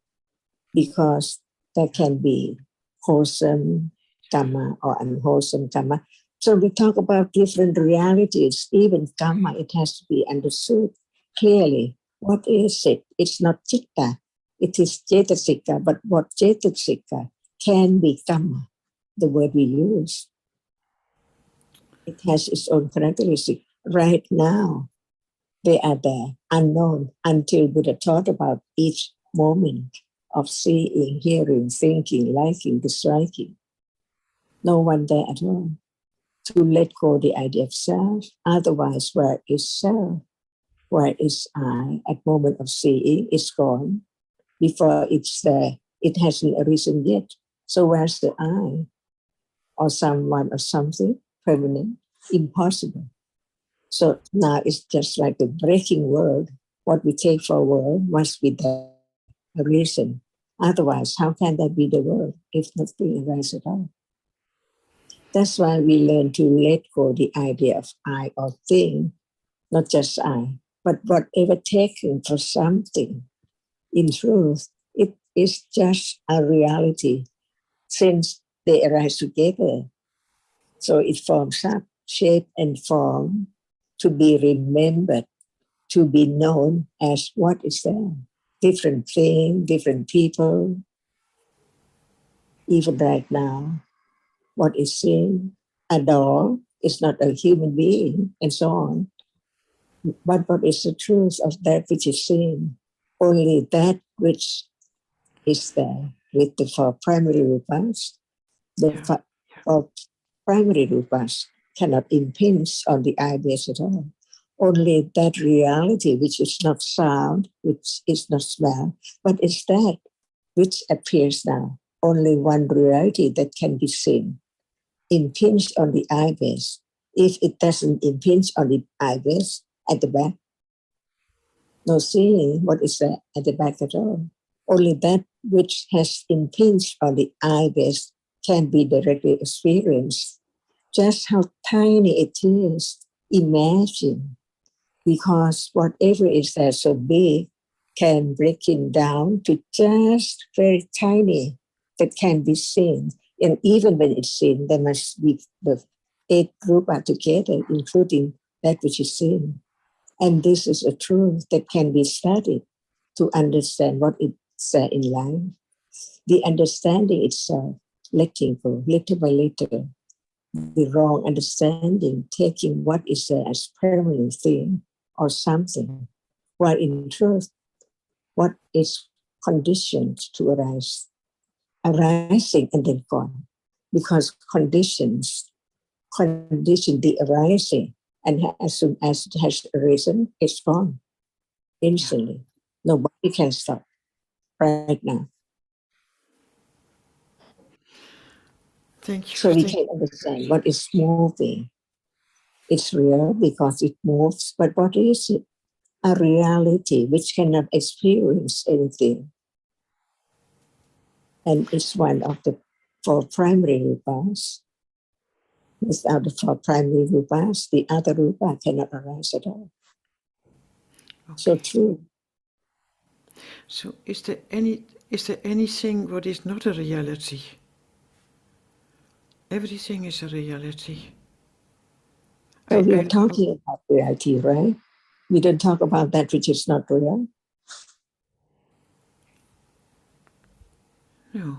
because there can be wholesome karma or unwholesome karma. So we talk about different realities, even karma, it has to be understood clearly. What is it? It's not citta, it is cetasika, but what cetasika can be karma, the word we use. It has its own characteristic. Right now, they are there, unknown, until Buddha taught about each moment of seeing, hearing, thinking, liking, disliking. No one there at all to let go the idea of self. Otherwise, where is self? Where is I? At moment of seeing, it's gone. Before it's there, it hasn't arisen yet. So where's the I? Or someone or something permanent? Impossible. So now it's just like the breaking word. What we take for a word must be there, a reason. Otherwise, how can that be the word if nothing arises at all? That's why we learn to let go the idea of I or thing, not just I, but whatever taken for something. In truth, it is just a reality. Since they arise together, So it forms up, shape and form to be remembered, to be known as what is there. Different thing, different people. Even right now, what is seen, a doll is not a human being, and so on. But what is the truth of that which is seen? Only that which is there with the four primary rupas. The four primary rupas cannot impinge on the eye base at all. Only that reality which is not sound, which is not smell, but it's that which appears now. Only one reality that can be seen, impinged on the eye base. If it doesn't impinge on the eye base at the back, no seeing what is there at the back at all. Only that which has impinged on the eye base can be directly experienced. Just how tiny it is, imagine, because whatever is there so big can break it down to just very tiny that can be seen. And even when it's seen, there must be the 8 rupa together, including that which is seen. And this is a truth that can be studied to understand what is there in life. The understanding itself, letting go, little by little, the wrong understanding, taking what is there as permanent thing or something, while in truth, what is conditioned to arise, arising and then gone, because conditions condition the arising, and as soon as it has arisen, it's gone instantly. Nobody can stop right now. Thank you. So we can understand what is moving. It's real because it moves, but what is it? A reality which cannot experience anything. And it's one of the 4 primary rupas. Without the 4 primary rupas, the other rupa cannot arise at all. Okay. So true. So is there anything what is not a reality? Everything is a reality. So we are talking about reality, right? We don't talk about that which is not real. No.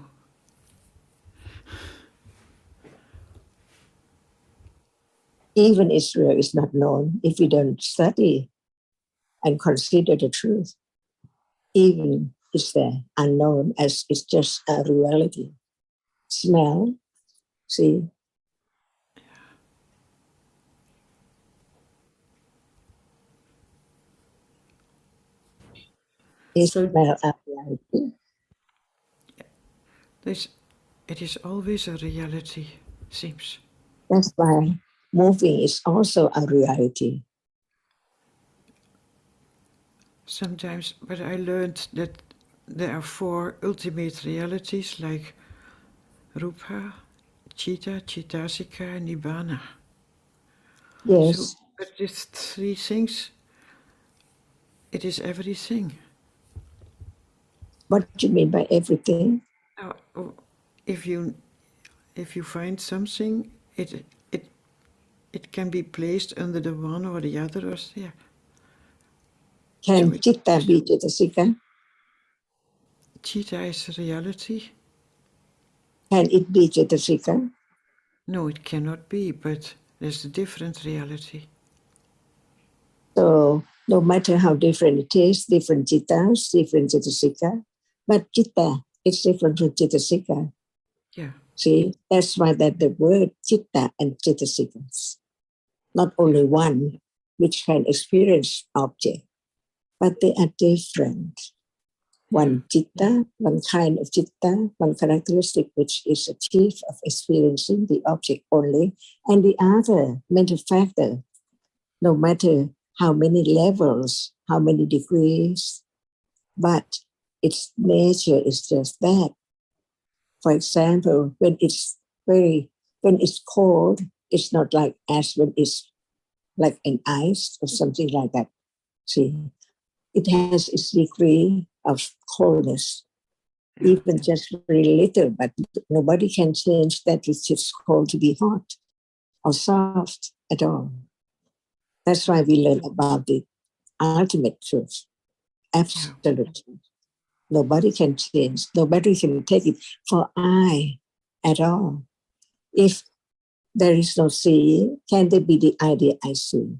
Even Israel is not known if we don't study and consider the truth. Even is there unknown as it's just a reality. Smell, see. Is smell a reality? It is always a reality, seems. That's why moving is also a reality. Sometimes, but I learned that there are 4 ultimate realities like Rupa, Chitta, Chittasika, and Nibbana. Yes. So, but these 3 things, it is everything. What do you mean by everything? If you find something, it can be placed under the one or the other, or yeah. Can so Chitta be Chittasika? Chitta is reality. Can it be Chittasika? No, it cannot be, but there's a different reality. So no matter how different it is, different Chittas, different Chittasika, but Chitta is different from Chittasika. Yeah. See, that's why that the word Chitta and Chittasikas, not only one which can experience object, but they are different. One Chitta, one kind of Chitta, one characteristic which is achieved of experiencing the object only, and the other mental factor, no matter how many levels, how many degrees, but its nature is just that. For example, when it's cold, it's not like as when it's like an ice or something like that. See, it has its degree of coldness, even just very little, but nobody can change that which is cold to be hot. or soft at all. That's why we learn about the ultimate truth, absolute truth. Nobody can change, nobody can take it for I at all. If there is no seeing, can there be the idea I see?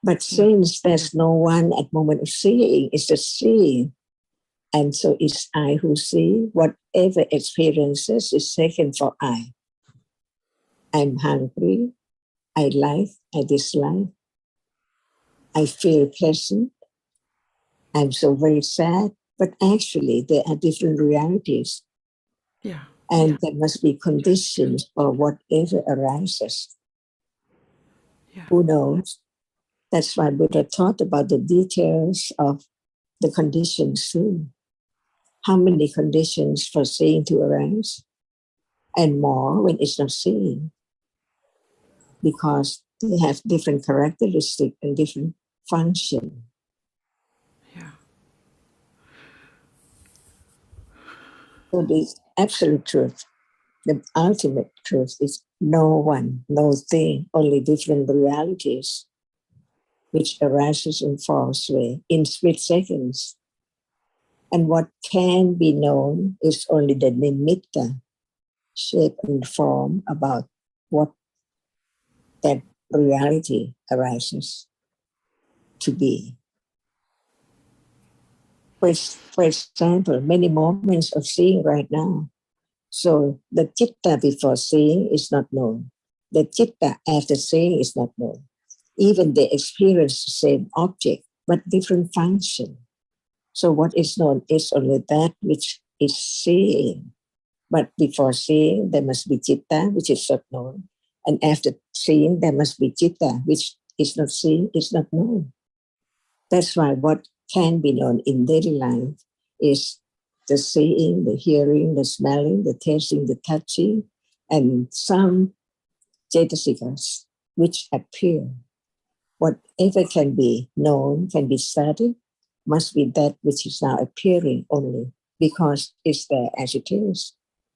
But since there's no one at moment of seeing, it's just seeing. And so it's I who see. Whatever experiences is taken for I. I'm hungry, I like, I dislike, I feel pleasant, I'm so very sad. But actually, there are different realities. Yeah. And there must be conditions for whatever arises. Yeah. Who knows? That's why Buddha taught about the details of the conditions too. How many conditions for seeing to arise? And more when it's not seeing. Because they have different characteristics and different function. Yeah. So the absolute truth, the ultimate truth is no one, no thing, only different realities which arises and falls away in split seconds. And what can be known is only the nimitta, shape and form about what that reality arises to be. For example, many moments of seeing right now. So the chitta before seeing is not known. The chitta after seeing is not known. Even they experience the same object, but different function. So what is known is only that which is seeing. But before seeing, there must be chitta, which is not known. And after seeing, there must be chitta, which is not seen, is not known. That's why what can be known in daily life is the seeing, the hearing, the smelling, the tasting, the touching, and some cetasikas which appear. Whatever can be known, can be studied, must be that which is now appearing only, because it's there as it is.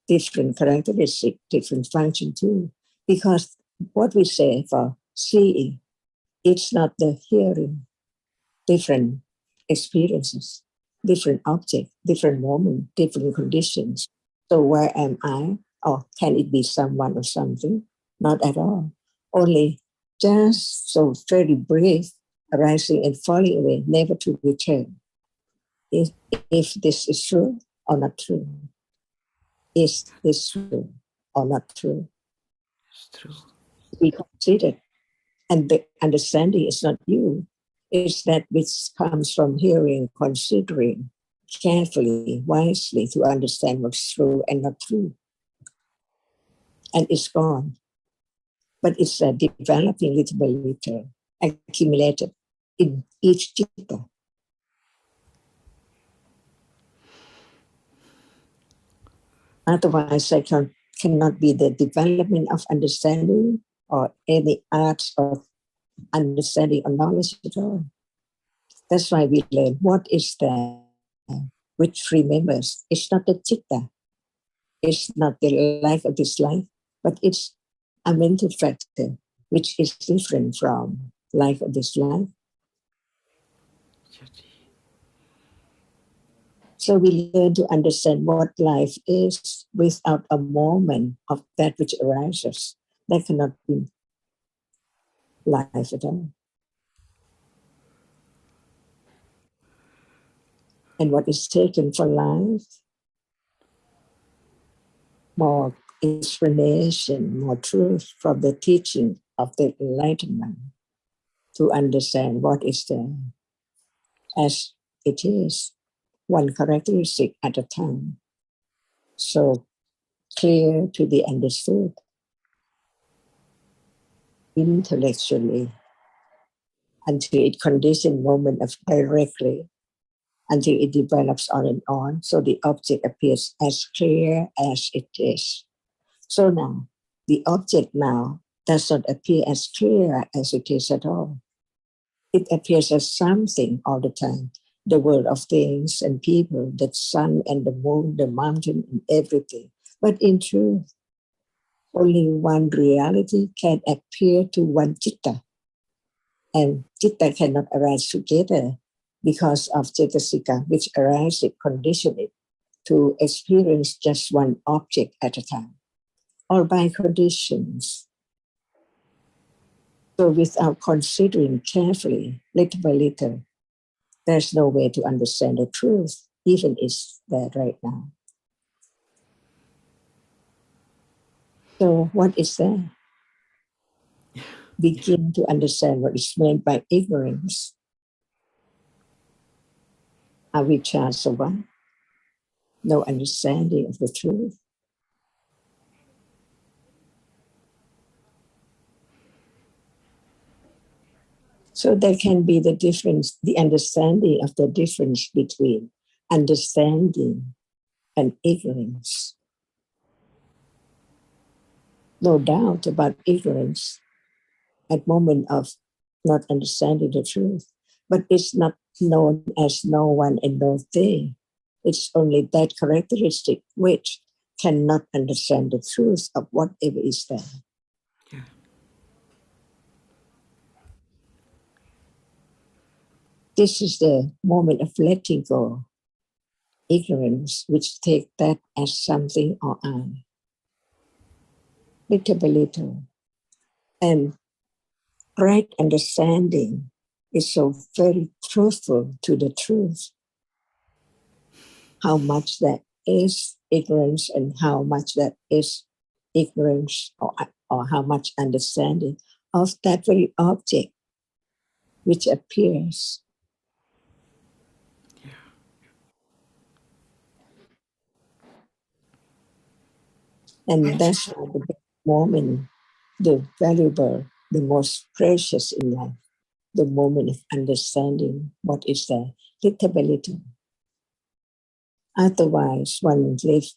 Different characteristic, different function too. Because what we say for seeing, it's not the hearing. Different experiences, different object, different moment, different conditions. So where am I? Or can it be someone or something? Not at all. Only just so very brief, arising and falling away, never to return. If this is true or not true. Is this true or not true? It's true. We consider, and the understanding is not you. It's that which comes from hearing, considering carefully, wisely to understand what's true and not true. And it's gone. But it's developing little by little, accumulated in each chitta. Otherwise, I cannot be the development of understanding or any arts of understanding or knowledge at all. That's why we learn what is there which remembers. It's not the chitta. It's not the life of this life, but it's a mental factor which is different from life of this life. So we learn to understand what life is without a moment of that which arises. That cannot be life at all. And what is taken for life, more explanation, more truth from the teaching of the enlightenment to understand what is there as it is, one characteristic at a time. So clear to be understood intellectually until it conditions moment of directly, until it develops on and on, so the object appears as clear as it is. So now, the object now does not appear as clear as it is at all. It appears as something all the time. The world of things and people, the sun and the moon, the mountain and everything. But in truth, Only one reality can appear to one citta, and citta cannot arise together because of cetasika, which arises, condition it to experience just one object at a time, or by conditions. So without considering carefully, little by little, there's no way to understand the truth, even is there right now. So what is there? Begin to understand what is meant by ignorance. Avijja sava, no understanding of the truth. So there can be the difference, the understanding of the difference between understanding and ignorance. No doubt about ignorance at moment of not understanding the truth, but it's not known as no one and no thing. It's only that characteristic which cannot understand the truth of whatever is there. Yeah. This is the moment of letting go ignorance, which take that as something or I, little by little. And right understanding is so very truthful to the truth. How much that is ignorance and how much that is ignorance or how much understanding of that very object which appears. And that's why the big moment, the valuable, the most precious in life, the moment of understanding what is there, little by little. Otherwise, one lives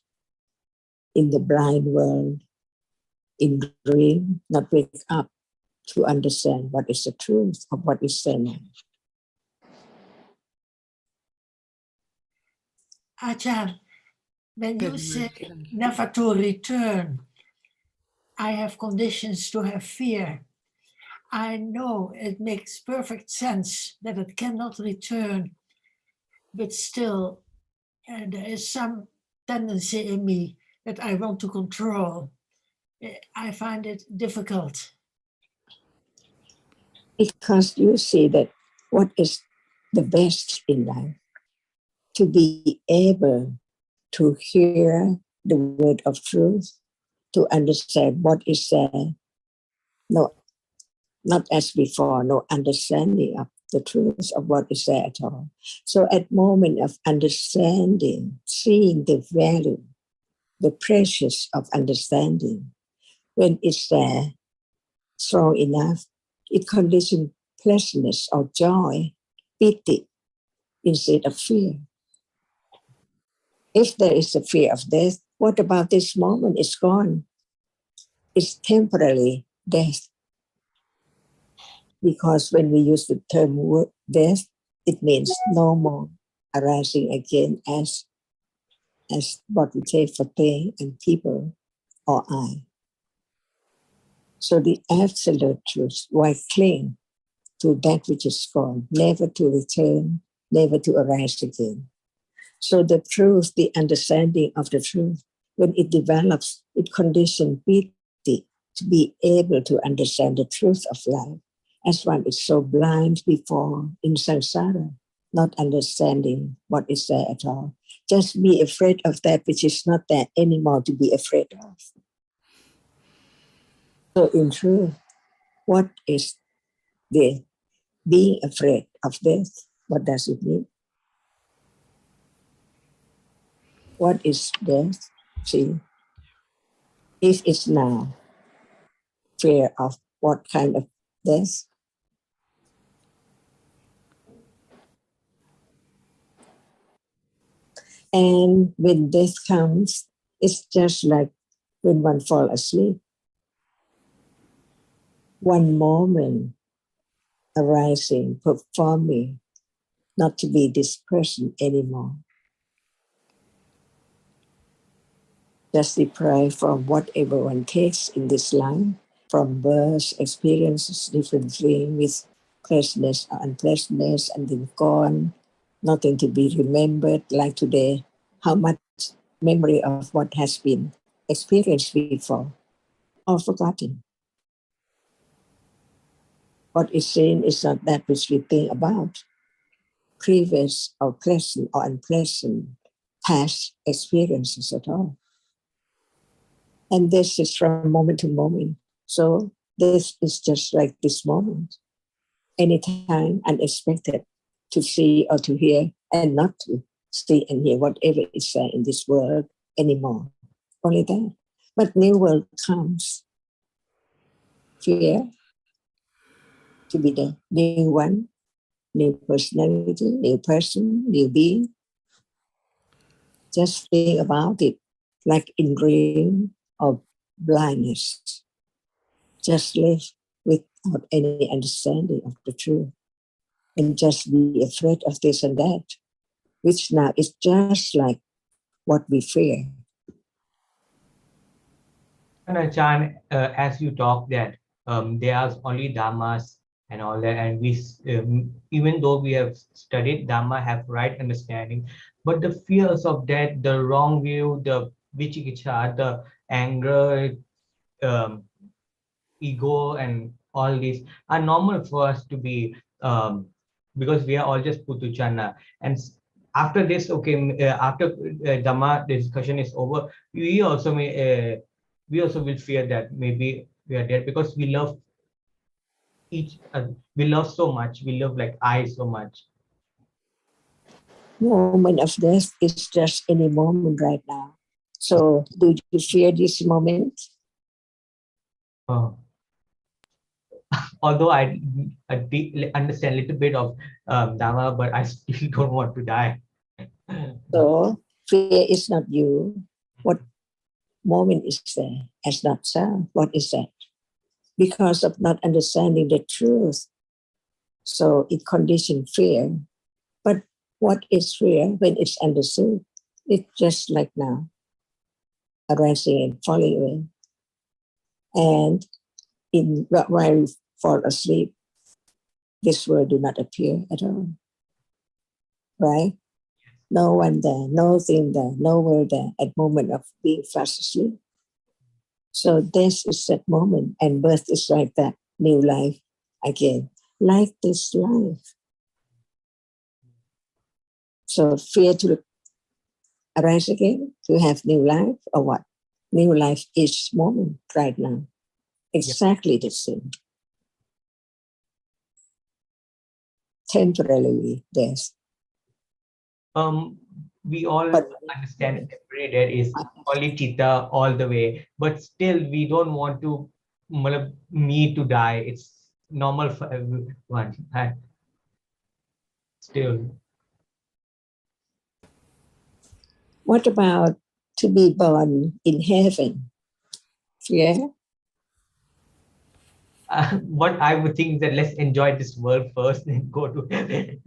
in the blind world, in dream, not wake up to understand what is the truth of what is there now. Ajahn, when you say never to return, I have conditions to have fear. I know it makes perfect sense that it cannot return, but still there is some tendency in me that I want to control. I find it difficult. Because you see that what is the best in life, to be able to hear the word of truth, to understand what is there, no, not as before, no understanding of the truth of what is there at all. So at moment of understanding, seeing the value, the precious of understanding, when it's there, strong enough, it conditions pleasantness or joy, pity, instead of fear. If there is a fear of death, what about this moment? It's gone. It's temporary death. Because when we use the term death, it means no more arising again as what we take for thing and people or I. So the absolute truth, why cling to that which is gone, never to return, never to arise again. So the truth, the understanding of the truth, when it develops, it conditions pity to be able to understand the truth of life. As one is so blind before in samsara, not understanding what is there at all. Just be afraid of that which is not there anymore to be afraid of. So in truth, what is the being afraid of death? What does it mean? What is death? See, if it's now fear of what kind of death? And when death comes, it's just like when one falls asleep. One moment arising, performing, not to be this person anymore. just deprived from what everyone takes in this life, from birth, experiences, different things with pleasantness or unpleasantness, and then gone, nothing to be remembered, like today, how much memory of what has been experienced before, all forgotten. What is seen is not that which we think about, previous or pleasant or unpleasant past experiences at all. And this is from moment to moment. So this is just like this moment. Anytime unexpected to see or to hear, and not to see and hear whatever is there in this world anymore. Only that. But new world comes. Fear to be the new one, new personality, new person, new being. Just think about it like in dream or blindness. Just live without any understanding of the truth and just be afraid of this and that, which now is just like what we fear. And Achan, as you talk that there are only dhammas and all that, and we even though we have studied dhamma, have right understanding, but the fears of that, the wrong view, the vichikicha, the anger, ego, and all these are normal for us to be, because we are all just putuchana. And after this, okay, after dhamma discussion is over, we also may. We also will fear that maybe we are dead, because we love each we love so much, we love like I so much. Moment of death is just any moment right now. So do you fear this moment? Although I understand a little bit of Dhamma, but I still don't want to die. So fear is not you. What moment is there as not self? What is that? Because of not understanding the truth. So it conditions fear. But what is fear when it's understood? It's just like now, arising and falling away. And while we fall asleep, this world do not appear at all. Right? No one there, no thing there, no world there at moment of being fast asleep. So this is that moment, and birth is like that, new life again, like this life. So fear to arise again, to have new life, or what? New life each moment right now. Exactly the same. Temporarily, death. We all understand every day is only chitta all the way, but still we don't want to me to die. It's normal for everyone. Still. What about to be born in heaven? Yeah. What I would think is that let's enjoy this world first and go to heaven.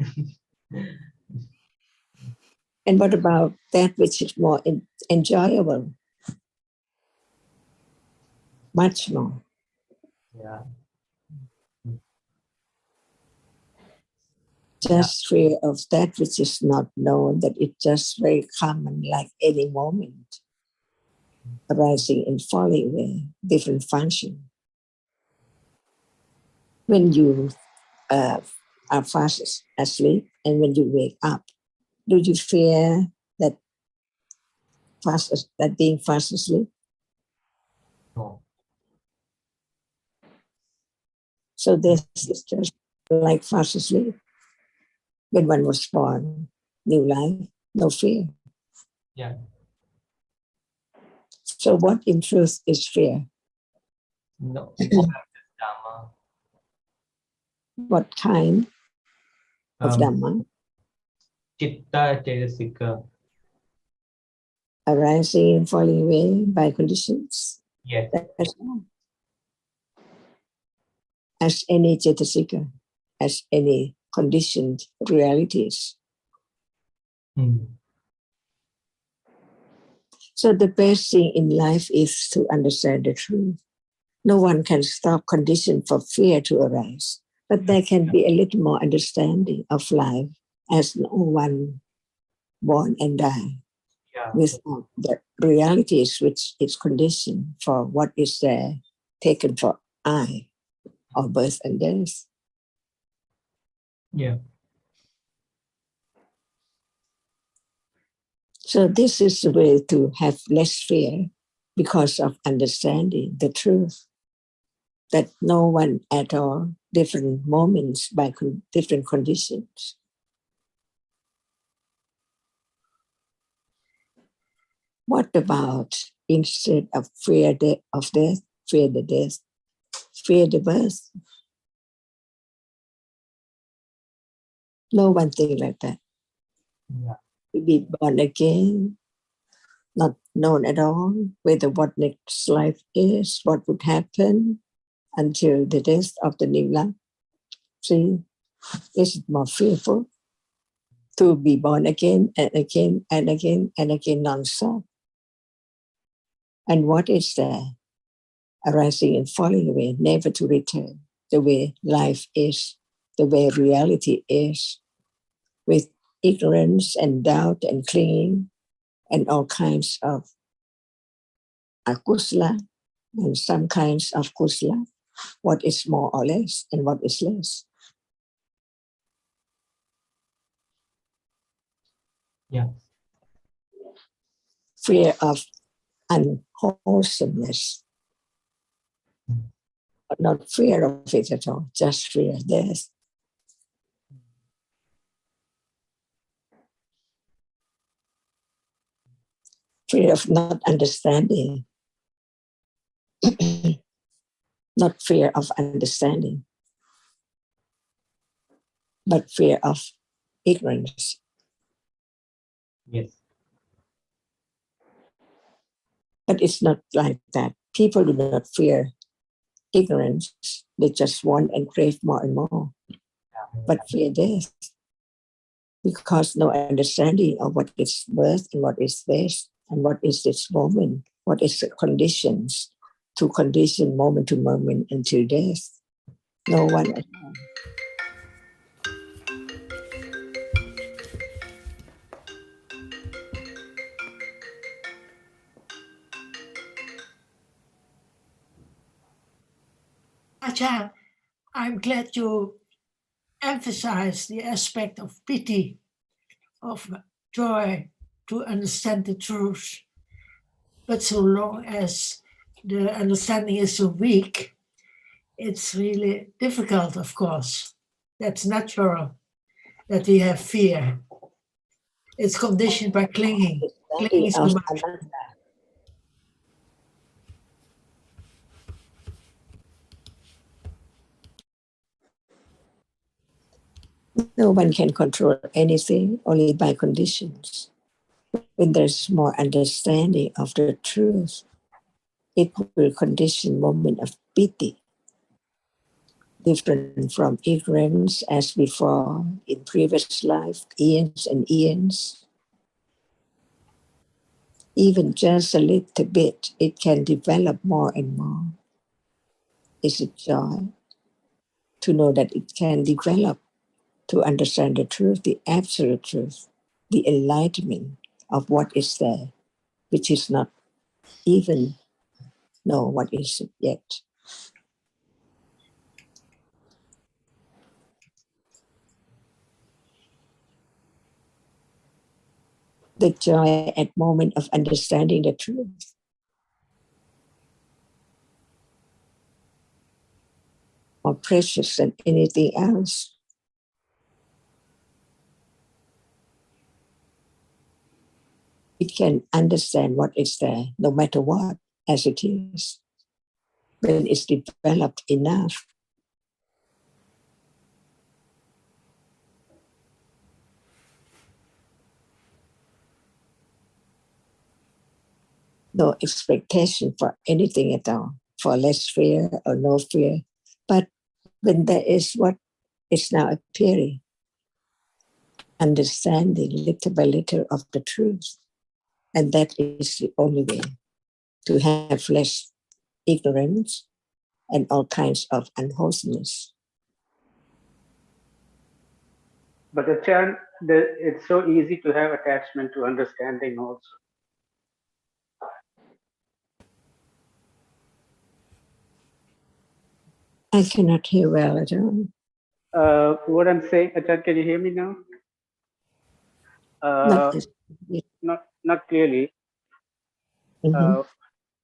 And what about that which is more enjoyable? Much more. Yeah. Just fear of that which is not known, that it's just very common, like any moment, arising and falling away, different function. When you are fast asleep and when you wake up, do you fear that being fast asleep? No. So this is just like fast asleep. When one was born, new life, no fear. Yeah. So what in truth is fear? No. Dhamma. What kind of Dhamma? Chitta Chaitasika. Arising and falling away by conditions? Yes. That's all. As any Chaitasika, as any conditioned realities. So the best thing in life is to understand the truth. No one can stop condition for fear to arise, but there can be a little more understanding of life as no one born and die. Yeah. Without the realities which is conditioned for what is there, taken for I, or birth and death. Yeah. So this is the way to have less fear because of understanding the truth that no one at all, different moments by different conditions. What about instead of fear of death, fear the death, fear the birth? No one think like that. Yeah. To be born again, not known at all whether what next life is, what would happen until the death of the new life. See, is it more fearful to be born again and again and again and again non-stop? And what is there? Arising and falling away, never to return, the way life is, the way reality is, with ignorance and doubt and clinging and all kinds of akusala and some kinds of kusala, what is more or less and what is less. Yeah. Fear of unwholesomeness, but not fear of it at all, just fear of death. Fear of not understanding, not fear of understanding, but fear of ignorance. Yes. But it's not like that. People do not fear ignorance. They just want and crave more and more. But fear death, because no understanding of what is birth and what is death and what is this moment, what is the conditions to condition moment to moment until death. No one at all. Ajahn, I'm glad you emphasize the aspect of pity, of joy, to understand the truth. But so long as the understanding is so weak, it's really difficult, of course. That's natural that we have fear. It's conditioned by clinging so Of much. No one can control anything, only by conditions. When there's more understanding of the truth, it will condition moment of pity, different from ignorance as before in previous life, eons and eons. Even just a little bit, it can develop more and more. It's a joy to know that it can develop, to understand the truth, the absolute truth, the enlightenment of what is there, which is not even know what is it yet. The joy at moment of understanding the truth. More precious than anything else. It can understand what is there, no matter what, as it is. When it's developed enough, no expectation for anything at all, for less fear or no fear. But when there is what is now appearing, understanding little by little of the truth, And that is the only way to have less ignorance and all kinds of unwholesomeness. But it's so easy to have attachment to understanding also. I cannot hear well at all. What I'm saying, Ajahn, can you hear me now? Not clearly.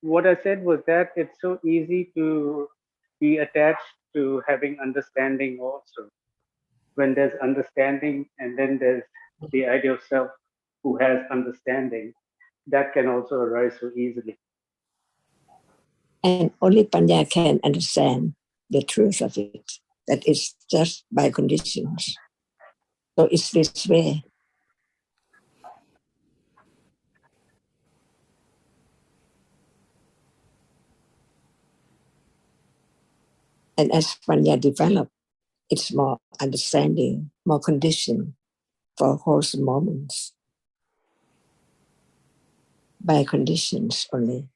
What I said was that it's so easy to be attached to having understanding also. When there's understanding and then there's the idea of self who has understanding, that can also arise so easily. And only Panya can understand the truth of it. That is just by conditions. So it's this way. And as Panya develops, it's more understanding, more condition for wholesome moments. By conditions only.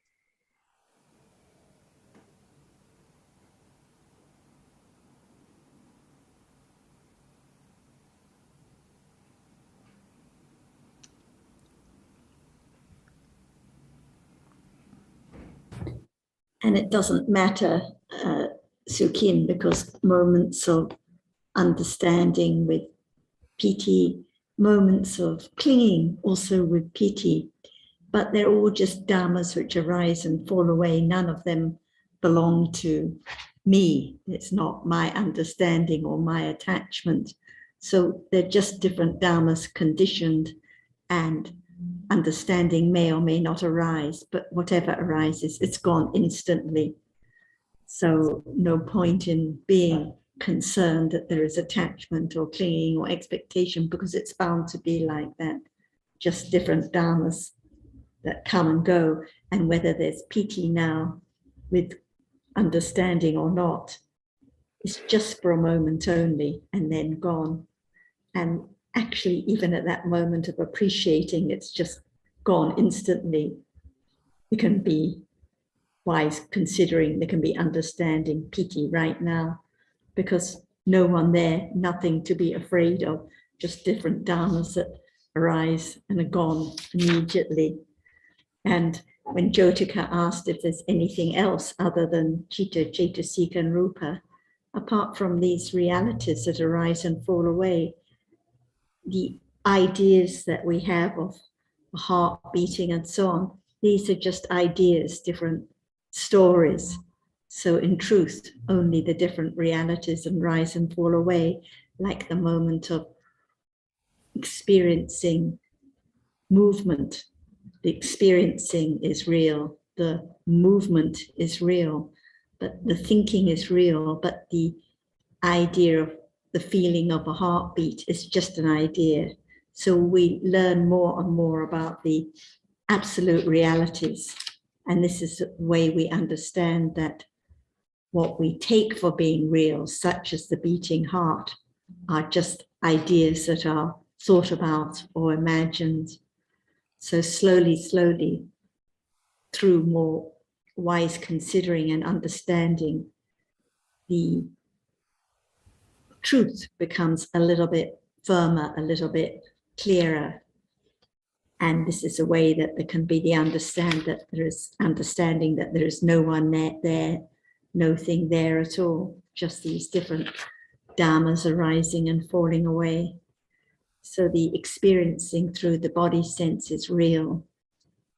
And it doesn't matter, Sukin, because moments of understanding with piti, moments of clinging also with piti, but they're all just dhammas which arise and fall away. None of them belong to me. It's not my understanding or my attachment. So they're just different dhammas conditioned, and understanding may or may not arise, but whatever arises, it's gone instantly. So no point in being concerned that there is attachment or clinging or expectation, because it's bound to be like that. Just different dhammas that come and go, and whether there's piti now with understanding or not, it's just for a moment only and then gone. And actually, even at that moment of appreciating, it's just gone instantly. It can be wise considering, there can be understanding piti right now, because no one there, nothing to be afraid of, just different dhammas that arise and are gone immediately. And when Jyotika asked if there's anything else other than Chitta, Cetasika and Rupa, apart from these realities that arise and fall away, the ideas that we have of heart beating and so on, these are just ideas, different stories. So in truth, only the different realities and rise and fall away, like the moment of experiencing movement. The experiencing is real, the movement is real, but the thinking is real, but the idea of the feeling of a heartbeat is just an idea. So we learn more and more about the absolute realities. And this is the way we understand that what we take for being real, such as the beating heart, are just ideas that are thought about or imagined. So slowly, slowly, through more wise considering and understanding, the truth becomes a little bit firmer, a little bit clearer. And this is a way that there can be the understanding that there is no one there, no thing there at all, just these different dhammas arising and falling away. So the experiencing through the body sense is real.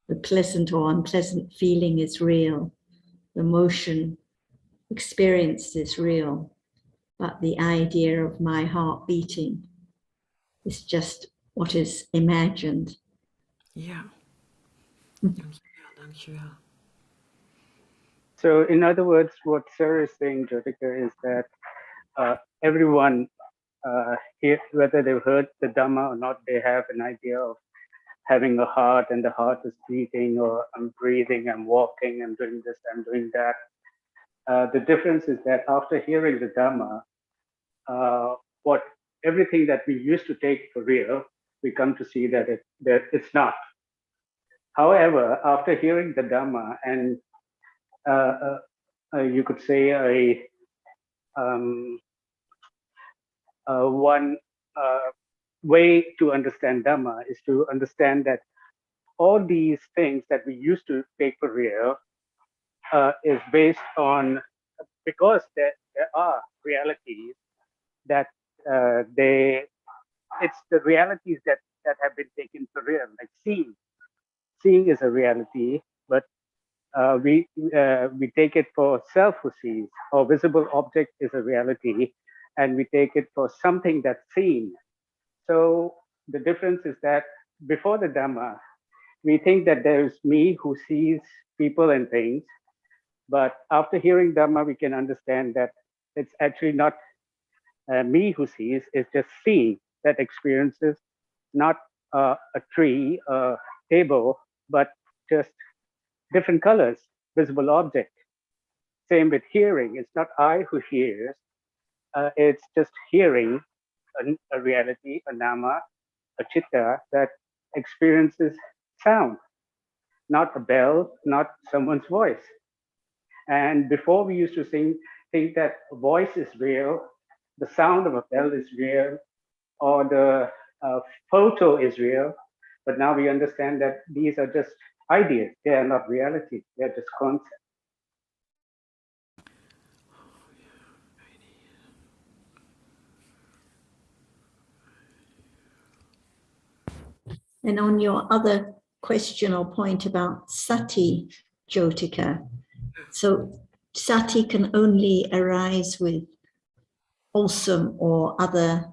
The pleasant or unpleasant feeling is real. The motion experienced is real. But the idea of my heart beating is just what is imagined. Yeah. Dankjewel. So in other words, what Sarah is saying, Jyotika, is that everyone here, whether they've heard the Dhamma or not, they have an idea of having a heart, and the heart is beating, or I'm breathing, I'm walking, I'm doing this, I'm doing that. The difference is that after hearing the Dhamma, what everything that we used to take for real, we come to see that it's not. However, after hearing the Dhamma and you could say one way to understand Dhamma is to understand that all these things that we used to take for real is based on, because there are realities that it's the realities that have been taken for real, like seeing is a reality, but we take it for self who sees, or visible object is a reality, and we take it for something that's seen. So the difference is that before the Dhamma, we think that there's me who sees people and things, but after hearing Dhamma, we can understand that it's actually not me who sees, it's just seeing that experiences, not a tree, a table, but just different colors, visible object. Same with hearing. It's not I who hears, it's just hearing a reality, a nama, a chitta that experiences sound, not a bell, not someone's voice. And before we used to think that voice is real, the sound of a bell is real, or the photo is real. But now we understand that these are just ideas. They are not reality. They are just concepts. And on your other question or point about sati, Jyotika, so sati can only arise with wholesome or other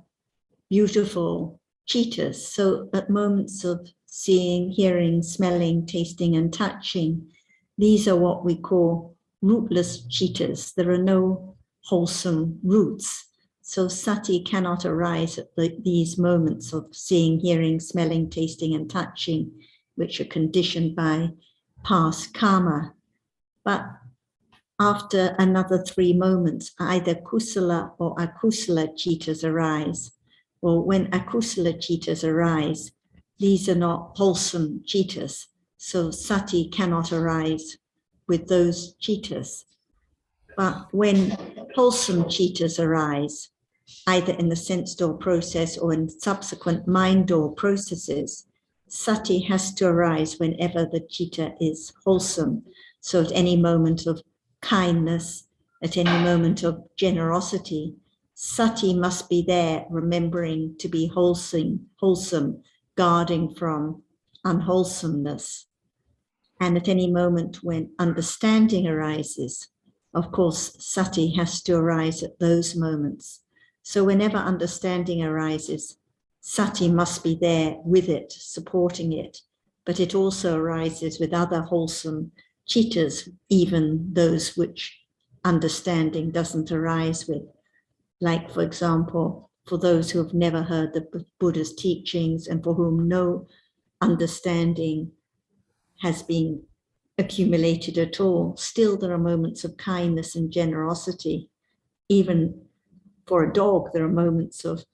beautiful chittas. So at moments of seeing, hearing, smelling, tasting, and touching, these are what we call rootless chittas. There are no wholesome roots. So sati cannot arise at these moments of seeing, hearing, smelling, tasting, and touching, which are conditioned by past karma. But after another 3 moments, either kusala or akusala chittas arise. Or when akusala chittas arise, these are not wholesome chittas. So sati cannot arise with those chittas. But when wholesome chittas arise, either in the sense door process or in subsequent mind door processes, sati has to arise whenever the chitta is wholesome. So at any moment of kindness, at any moment of generosity, sati must be there, remembering to be wholesome, guarding from unwholesomeness. And at any moment when understanding arises, of course, sati has to arise at those moments. So whenever understanding arises, sati must be there with it, supporting it, but it also arises with other wholesome chittas, even those which understanding doesn't arise with. Like, for example, for those who have never heard the Buddha's teachings and for whom no understanding has been accumulated at all, still there are moments of kindness and generosity. Even for a dog, there are moments of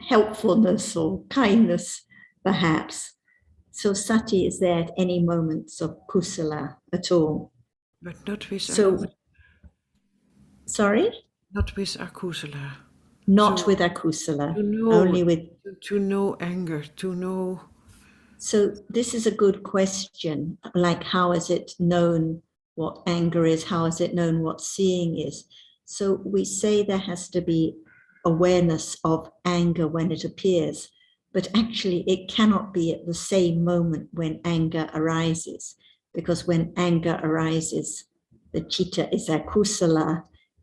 helpfulness or kindness, perhaps. So sati is there at any moments of kusala at all. But not with sorry? Not with akusala. Not So with akusala, to know, only with... To know anger, to know... So this is a good question, like how is it known what anger is? How is it known what seeing is? So we say there has to be awareness of anger when it appears, but actually it cannot be at the same moment when anger arises, because when anger arises, the chitta is akusala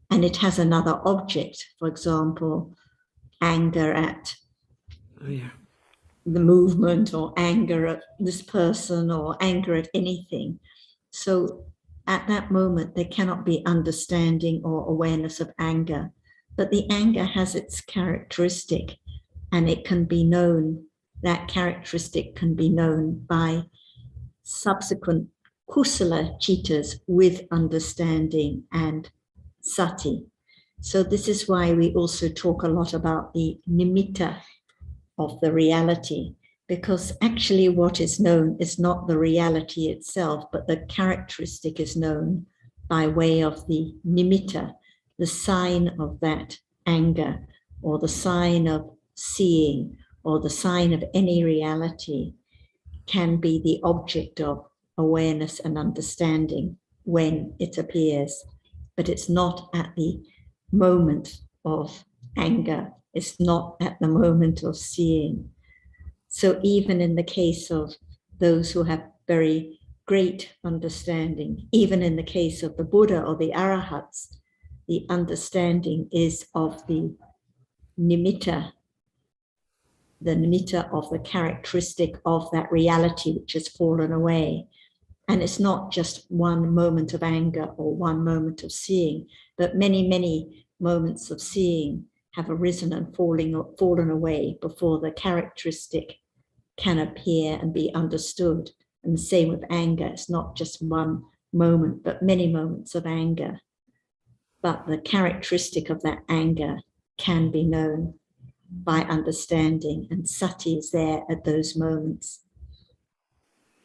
and it has another object, for example, anger at the movement or anger at this person or anger at anything. So at that moment, there cannot be understanding or awareness of anger, but the anger has its characteristic and it can be known, that characteristic can be known by subsequent kusala chittas with understanding and sati. So this is why we also talk a lot about the nimitta of the reality, because actually what is known is not the reality itself, but the characteristic is known by way of the nimitta, the sign of that anger, or the sign of seeing, or the sign of any reality can be the object of awareness and understanding when it appears, but it's not at the moment of anger, it's not at the moment of seeing. So even in the case of those who have very great understanding, even in the case of the Buddha or the Arahats, the understanding is of the nimitta of the characteristic of that reality which has fallen away. And it's not just one moment of anger or one moment of seeing, but many, many moments of seeing have arisen and fallen away before the characteristic can appear and be understood. And the same with anger. It's not just one moment, but many moments of anger. But the characteristic of that anger can be known by understanding, and sati is there at those moments,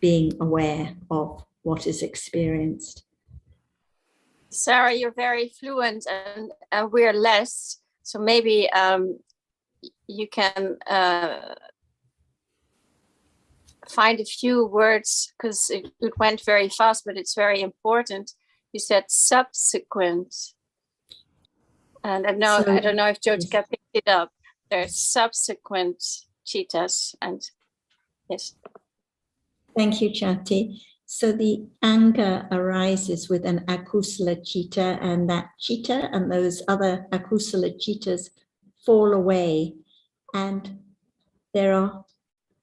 being aware of what is experienced. Sarah, you're very fluent and we're less. So maybe you can find a few words, because it went very fast, but it's very important. You said subsequent. And I don't know if Jyotika picked it up. There's subsequent chittas, and yes. Thank you, Chati. So the anger arises with an akusala chitta, and that chitta and those other akusala chittas fall away. And there are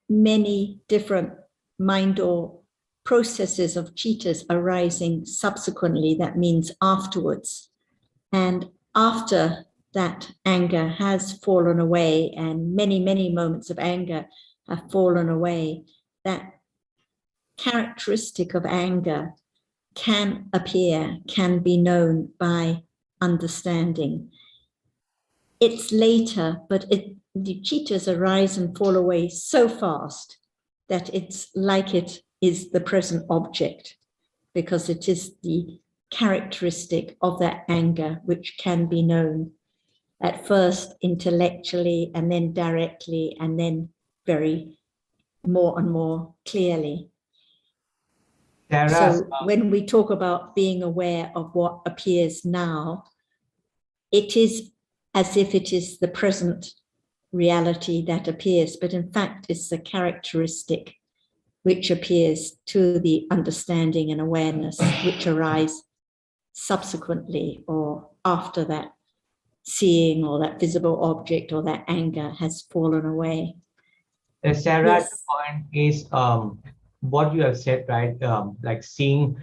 many different mind or processes of chittas arising subsequently. That means afterwards. And after that anger has fallen away, and many, many moments of anger have fallen away, that characteristic of anger can appear, can be known by understanding. It's later, but the chittas arise and fall away so fast that it's like it is the present object, because it is the characteristic of that anger which can be known at first intellectually, and then directly, and then very more and more clearly. Sarah, So when we talk about being aware of what appears now, it is as if it is the present reality that appears, but in fact it's the characteristic which appears to the understanding and awareness which arise subsequently or after that seeing or that visible object or that anger has fallen away. Sarah, Yes. the point is what you have said, right? Like seeing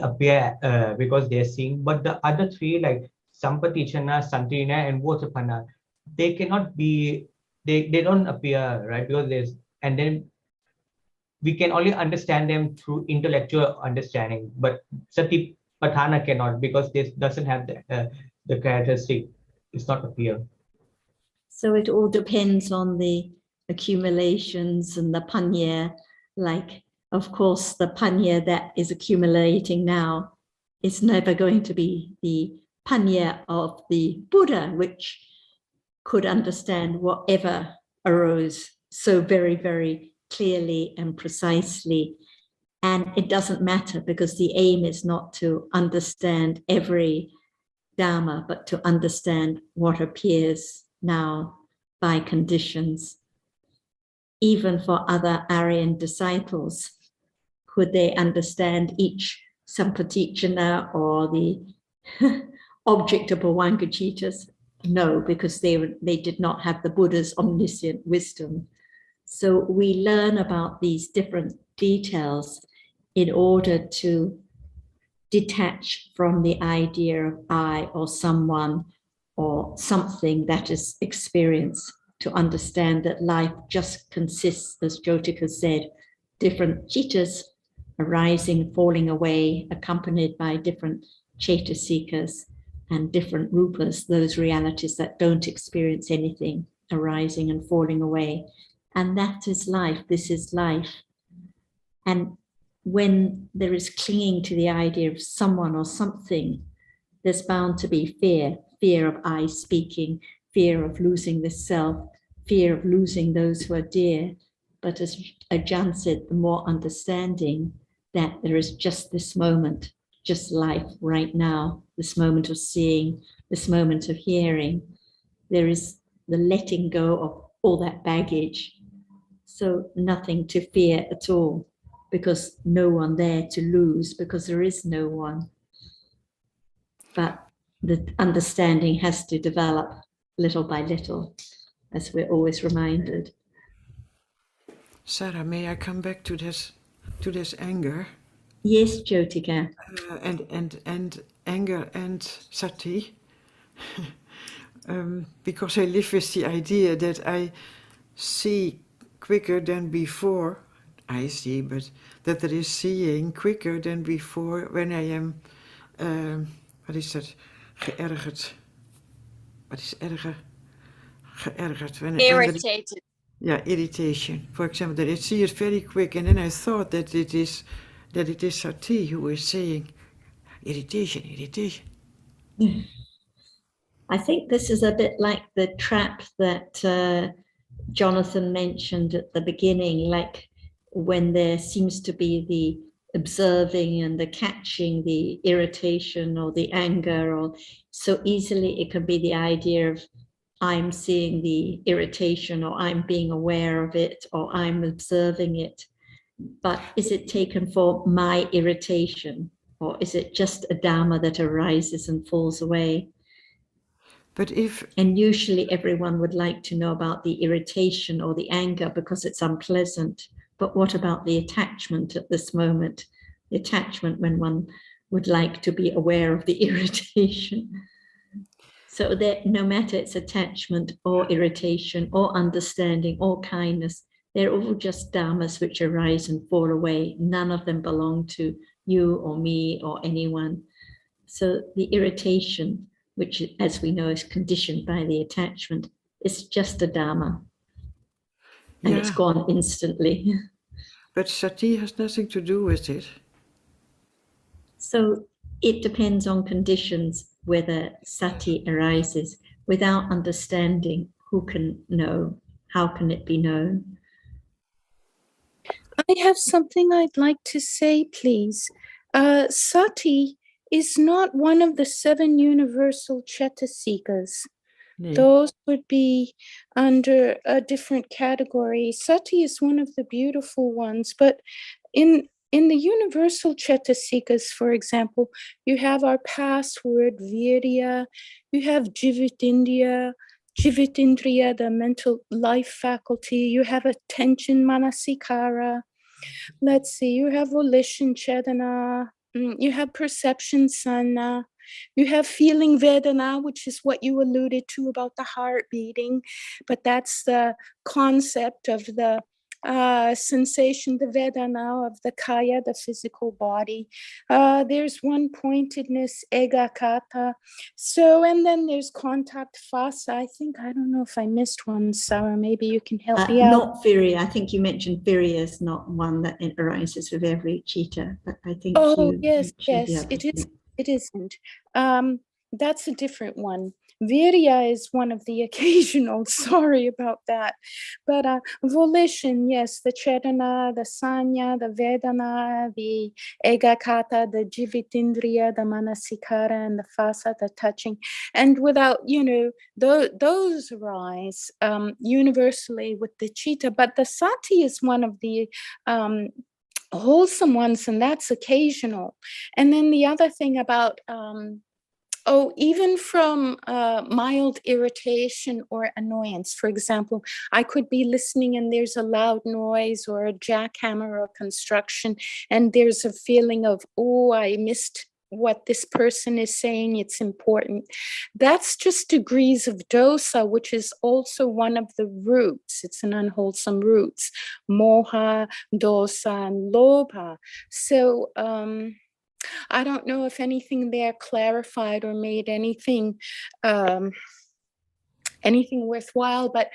appear because they're seeing, but the other three, like Sampatichana, Santina, and Votapana, they cannot be, they don't appear, right? Because and then we can only understand them through intellectual understanding, but Satipatthana cannot, because this doesn't have the characteristic. It's not appear. So it all depends on the accumulations and the panya. Like, of course, the panya that is accumulating now is never going to be the panya of the Buddha, which could understand whatever arose so very, very clearly and precisely. And it doesn't matter, because the aim is not to understand every Dhamma, but to understand what appears now by conditions. Even for other Aryan disciples, could they understand each Sampatichana or the object of Bhavangacittas? No, because they did not have the Buddha's omniscient wisdom. So we learn about these different details in order to detach from the idea of I or someone or something that is experienced, to understand that life just consists, as Jyotika said, different chittas arising, falling away, accompanied by different cetasikas and different rupas, those realities that don't experience anything, arising and falling away. And that is life. This is life. And when there is clinging to the idea of someone or something, there's bound to be fear, fear of I speaking, fear of losing the self, fear of losing those who are dear. But as Ajahn said, the more understanding that there is just this moment, just life right now, this moment of seeing, this moment of hearing, there is the letting go of all that baggage. So nothing to fear at all, because no one there to lose, because there is no one. But the understanding has to develop little by little, as we're always reminded. Sarah, may I come back to this anger? Yes, Jyotika. And anger and sati, because I live with the idea that I see quicker than before. I see, but that there is seeing quicker than before when I am, wat is dat, geërgerd. Wat is erger? Geërgerd. When Irritated. Yeah, irritation. For example, that I see it very quick, and then I thought that it is Sati who is saying irritation, irritation. I think this is a bit like the trap that Jonathan mentioned at the beginning, like when there seems to be the observing and the catching the irritation or the anger, or so easily it can be the idea of I'm seeing the irritation, or I'm being aware of it, or I'm observing it. But is it taken for my irritation, or is it just a Dhamma that arises and falls away? And usually everyone would like to know about the irritation or the anger because it's unpleasant. But what about the attachment at this moment? The attachment when one would like to be aware of the irritation. So that no matter it's attachment or irritation or understanding or kindness, they're all just dhammas which arise and fall away. None of them belong to you or me or anyone. So the irritation, which as we know is conditioned by the attachment, is just a dhamma. And it's gone instantly. But sati has nothing to do with it. So it depends on conditions whether sati arises. Without understanding, who can know? How can it be known? I have something I'd like to say, please. Sati is not one of the 7 universal Cetasikas. Nee. Those would be under a different category. Sati is one of the beautiful ones, but in the universal Cetasikas, for example, you have our password, virya, you have jivitindriya, the mental life faculty, you have attention, manasikara. Let's see, you have volition, chetana, you have perception, sanna, you have feeling, vedana, which is what you alluded to about the heart beating, but that's the concept of the sensation, the vedana of the kaya, the physical body. There's one pointedness, egakata. So, and then there's contact, phasa. I don't know if I missed one, Sarah, maybe you can help me out. Not virya. I think you mentioned virya is not one that arises with every chitta, but I think yes, it isn't. That's a different one. Virya is one of the occasional, sorry about that. But volition, yes, the chetana, the sanya, the vedana, the egakata, the jivitindriya, the manasikara, and the phasa, the touching. And without, those arise universally with the chitta. But the sati is one of the wholesome ones, and that's occasional. And then the other thing about even from mild irritation or annoyance. For example, I could be listening and there's a loud noise or a jackhammer or construction, and there's a feeling of, I missed what this person is saying, it's important. That's just degrees of dosa, which is also one of the roots. It's an unwholesome roots, moha, dosa, and lobha. So I don't know if anything there clarified or made anything anything worthwhile. But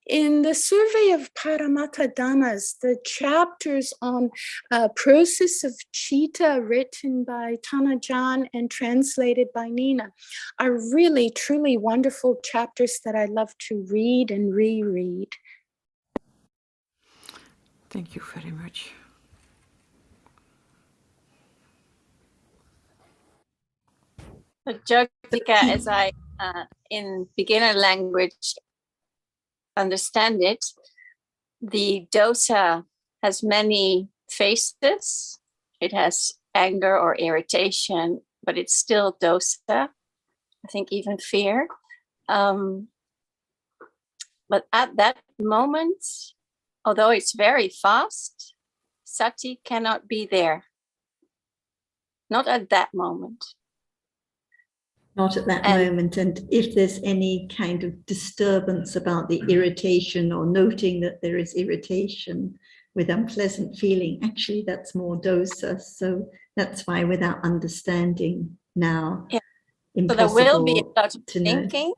in the survey of Paramattha Dhammas, the chapters on process of citta, written by Tanajan and translated by Nina, are really, truly wonderful chapters that I love to read and reread. Thank you very much. So Jyotika, as I, in beginner language, understand it, the dosa has many faces. It has anger or irritation, but it's still dosa. I think even fear. But at that moment, although it's very fast, sati cannot be there. Not at that moment. Not at that moment. And if there's any kind of disturbance about the irritation or noting that there is irritation with unpleasant feeling, actually that's more dosa. So that's why without understanding now, impossible. So there will be a lot of thinking,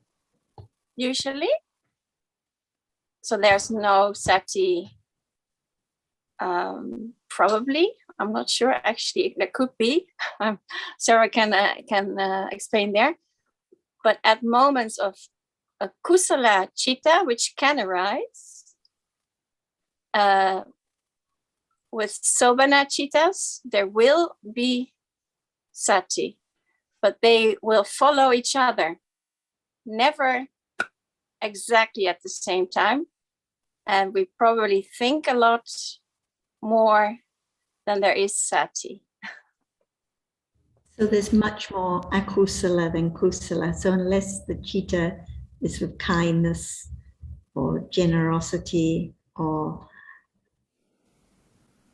usually. So there's no sati, probably. I'm not sure, actually, there could be. Sarah can explain there. But at moments of a kusala citta, which can arise, with sobhana cittas, there will be sati, but they will follow each other, never exactly at the same time. And we probably think a lot more than there is sati. So there's much more akusala than kusala. So unless the citta is with kindness or generosity or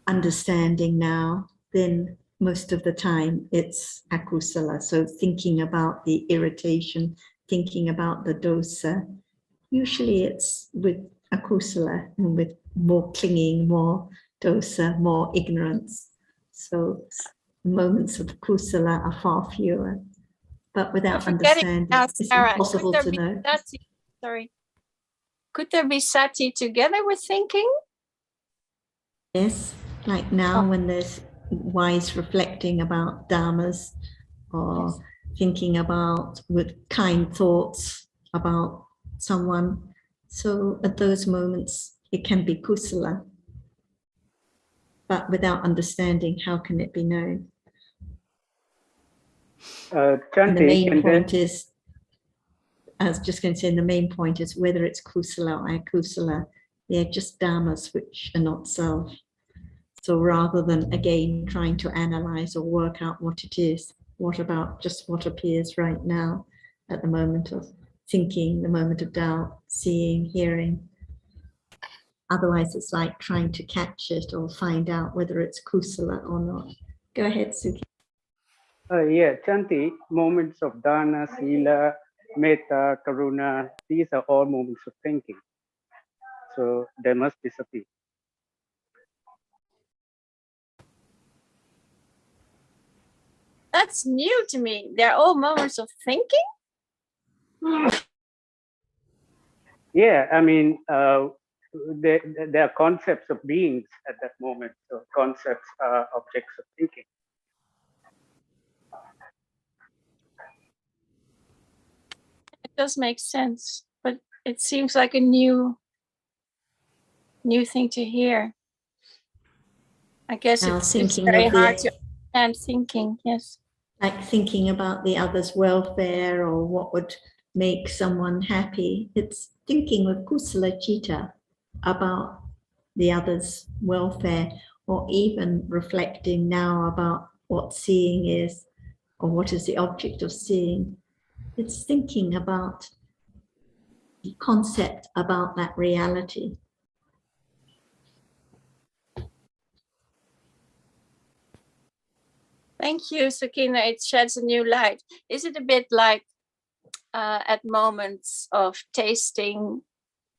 understanding now, then most of the time it's akusala. So thinking about the irritation, thinking about the dosa, usually it's with akusala and with more clinging, more dosa, more ignorance. So moments of kusala are far fewer, but without understanding, it's impossible to know. Sati, sorry. Could there be sati together with thinking? Yes, like now when there's wise reflecting about dhammas or thinking about with kind thoughts about someone. So at those moments, it can be kusala. But without understanding, how can it be known? And the main point is, I was just going to say, the main point is whether it's kusala or akusala, they're just dhammas which are not self. So rather than again trying to analyze or work out what it is, what about just what appears right now at the moment of thinking, the moment of doubt, seeing, hearing. Otherwise, it's like trying to catch it or find out whether it's kusala or not. Go ahead, Suki. Yeah, Chanti, moments of dana, sila, metta, karuna, these are all moments of thinking. So they must disappear. That's new to me. They're all moments of thinking? Yeah, I mean, there are concepts of beings at that moment. So concepts are objects of thinking. It does make sense, but it seems like a new thing to hear. I guess it's very hard to understand thinking, yes. Like thinking about the other's welfare or what would make someone happy. It's thinking with kusala citta about the other's welfare, or even reflecting now about what seeing is or what is the object of seeing. It's thinking about the concept about that reality. Thank you, Sakina. It sheds a new light. Is it a bit like at moments of tasting,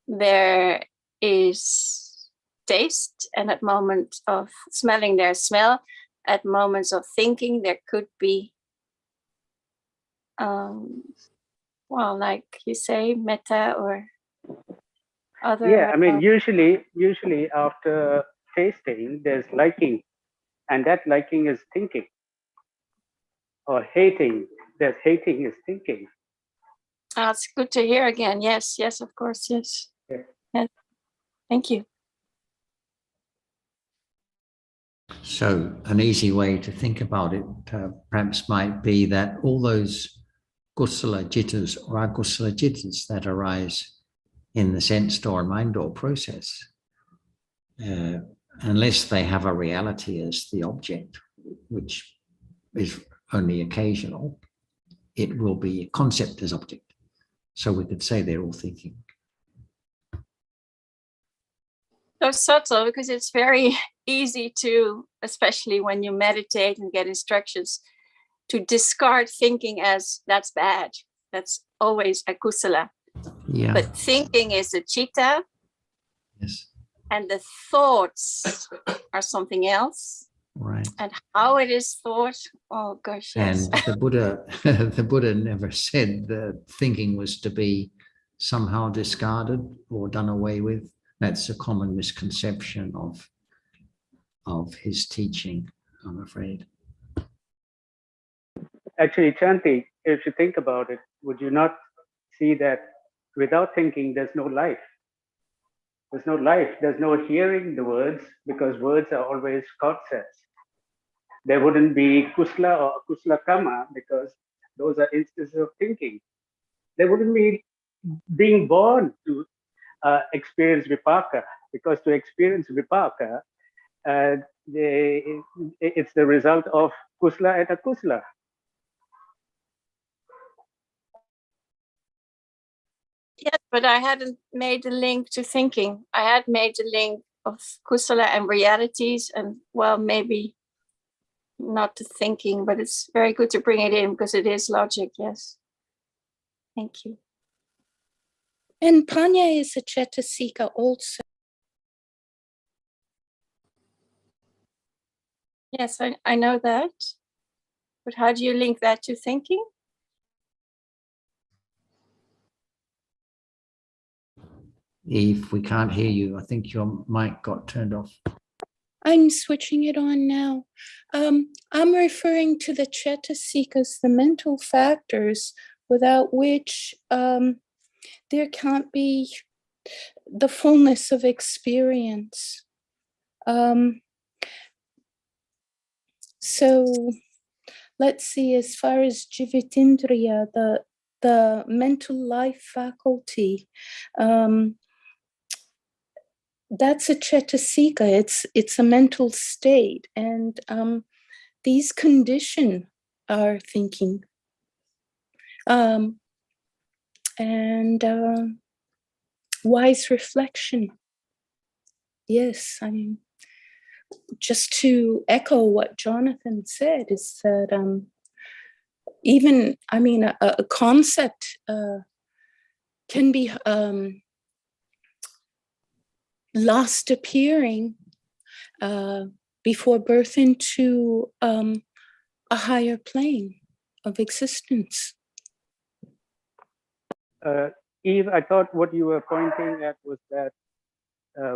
there is taste, and at moments of smelling, there's smell. At moments of thinking, there could be well, like you say, metta or other. Yeah, I mean, usually after tasting, there's liking, and that liking is thinking. Or hating, there's hating is thinking. It's good to hear again. Yes, of course, yes. Yeah. Yes. Thank you. So an easy way to think about it perhaps might be that all those kusala jittas or akusala jittas that arise in the sense door and mind door process, unless they have a reality as the object, which is only occasional, it will be a concept as object. So we could say they're all thinking. So subtle, because it's very easy to, especially when you meditate and get instructions, to discard thinking as that's bad. That's always akusala. Yeah. But thinking is a chitta. Yes. And the thoughts are something else. Right. And how it is thought, oh gosh, yes. And the Buddha never said that thinking was to be somehow discarded or done away with. That's a common misconception of his teaching, I'm afraid. Actually, Chanti, if you think about it, would you not see that without thinking, there's no life? There's no life, there's no hearing the words, because words are always concepts. There wouldn't be kusala or akusala kamma, because those are instances of thinking. There wouldn't be being born to experience vipaka, because to experience vipaka, it's the result of kusala and akusala. Yes, but I hadn't made the link to thinking. I had made the link of kusala and realities, and well, maybe not to thinking, but it's very good to bring it in because it is logic. Yes. Thank you. And panya is a cetasika also. Yes, I know that. But how do you link that to thinking? Eve, we can't hear you. I think your mic got turned off. I'm switching it on now. I'm referring to the cetasikas, the mental factors, without which there can't be the fullness of experience. So let's see, as far as Jivitindriya, the mental life faculty, that's a cetasika. It's a mental state, and these condition our thinking. And wise reflection. Yes, I mean, just to echo what Jonathan said, is that even, I mean, a concept can be last appearing before birth into a higher plane of existence. Eve, I thought what you were pointing at was that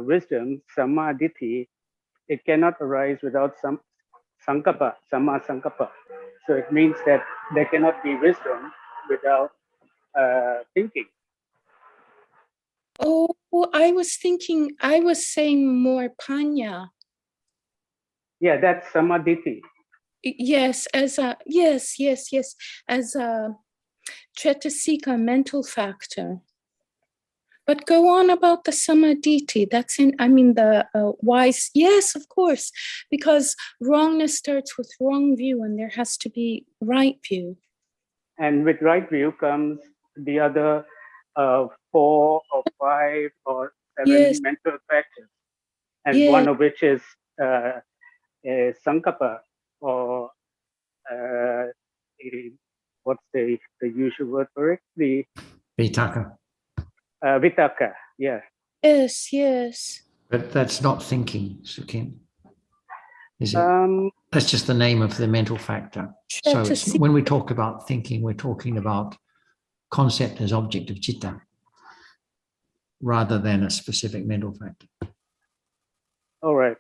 wisdom, samadhi, it cannot arise without some sankappa, samma sankappa. So it means that there cannot be wisdom without thinking. Oh, I was saying more panya. Yeah, that's samadhi. Yes, as a, yes, as a cetasika mental factor. But go on about the samadhi. That's in, I mean, the wise, yes, of course, because wrongness starts with wrong view and there has to be right view. And with right view comes the other 4 or 5 or 7 mental factors. And one of which is sankappa, or what's the usual word for it? The Vitaka. Vitaka, yeah. Yes. But that's not thinking, Sukin. Is it? That's just the name of the mental factor. So when we talk about thinking, we're talking about concept as object of citta, rather than a specific mental factor. All right,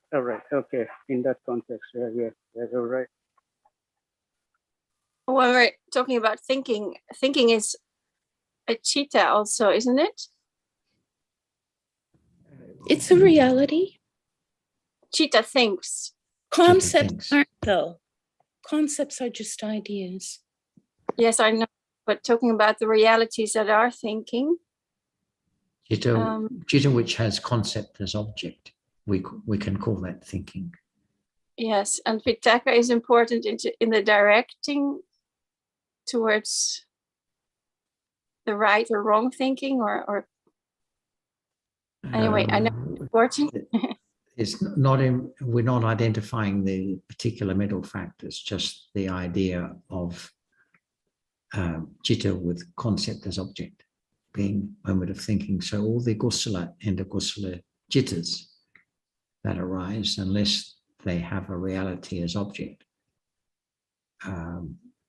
okay. In that context, yeah, you're right. When we're talking about thinking is a citta also, isn't it? It's a reality. Citta thinks. Concepts aren't, though. Concepts are just ideas. Yes, I know, but talking about the realities that are thinking. Citta which has concept as object, we can call that thinking. Yes, and Vitakka is important in the directing towards the right or wrong thinking, or anyway, I know it's important. It's not we're not identifying the particular mental factors, just the idea of citta with concept as object, being moment of thinking. So all the kusala and akusala cittas that arise, unless they have a reality as object,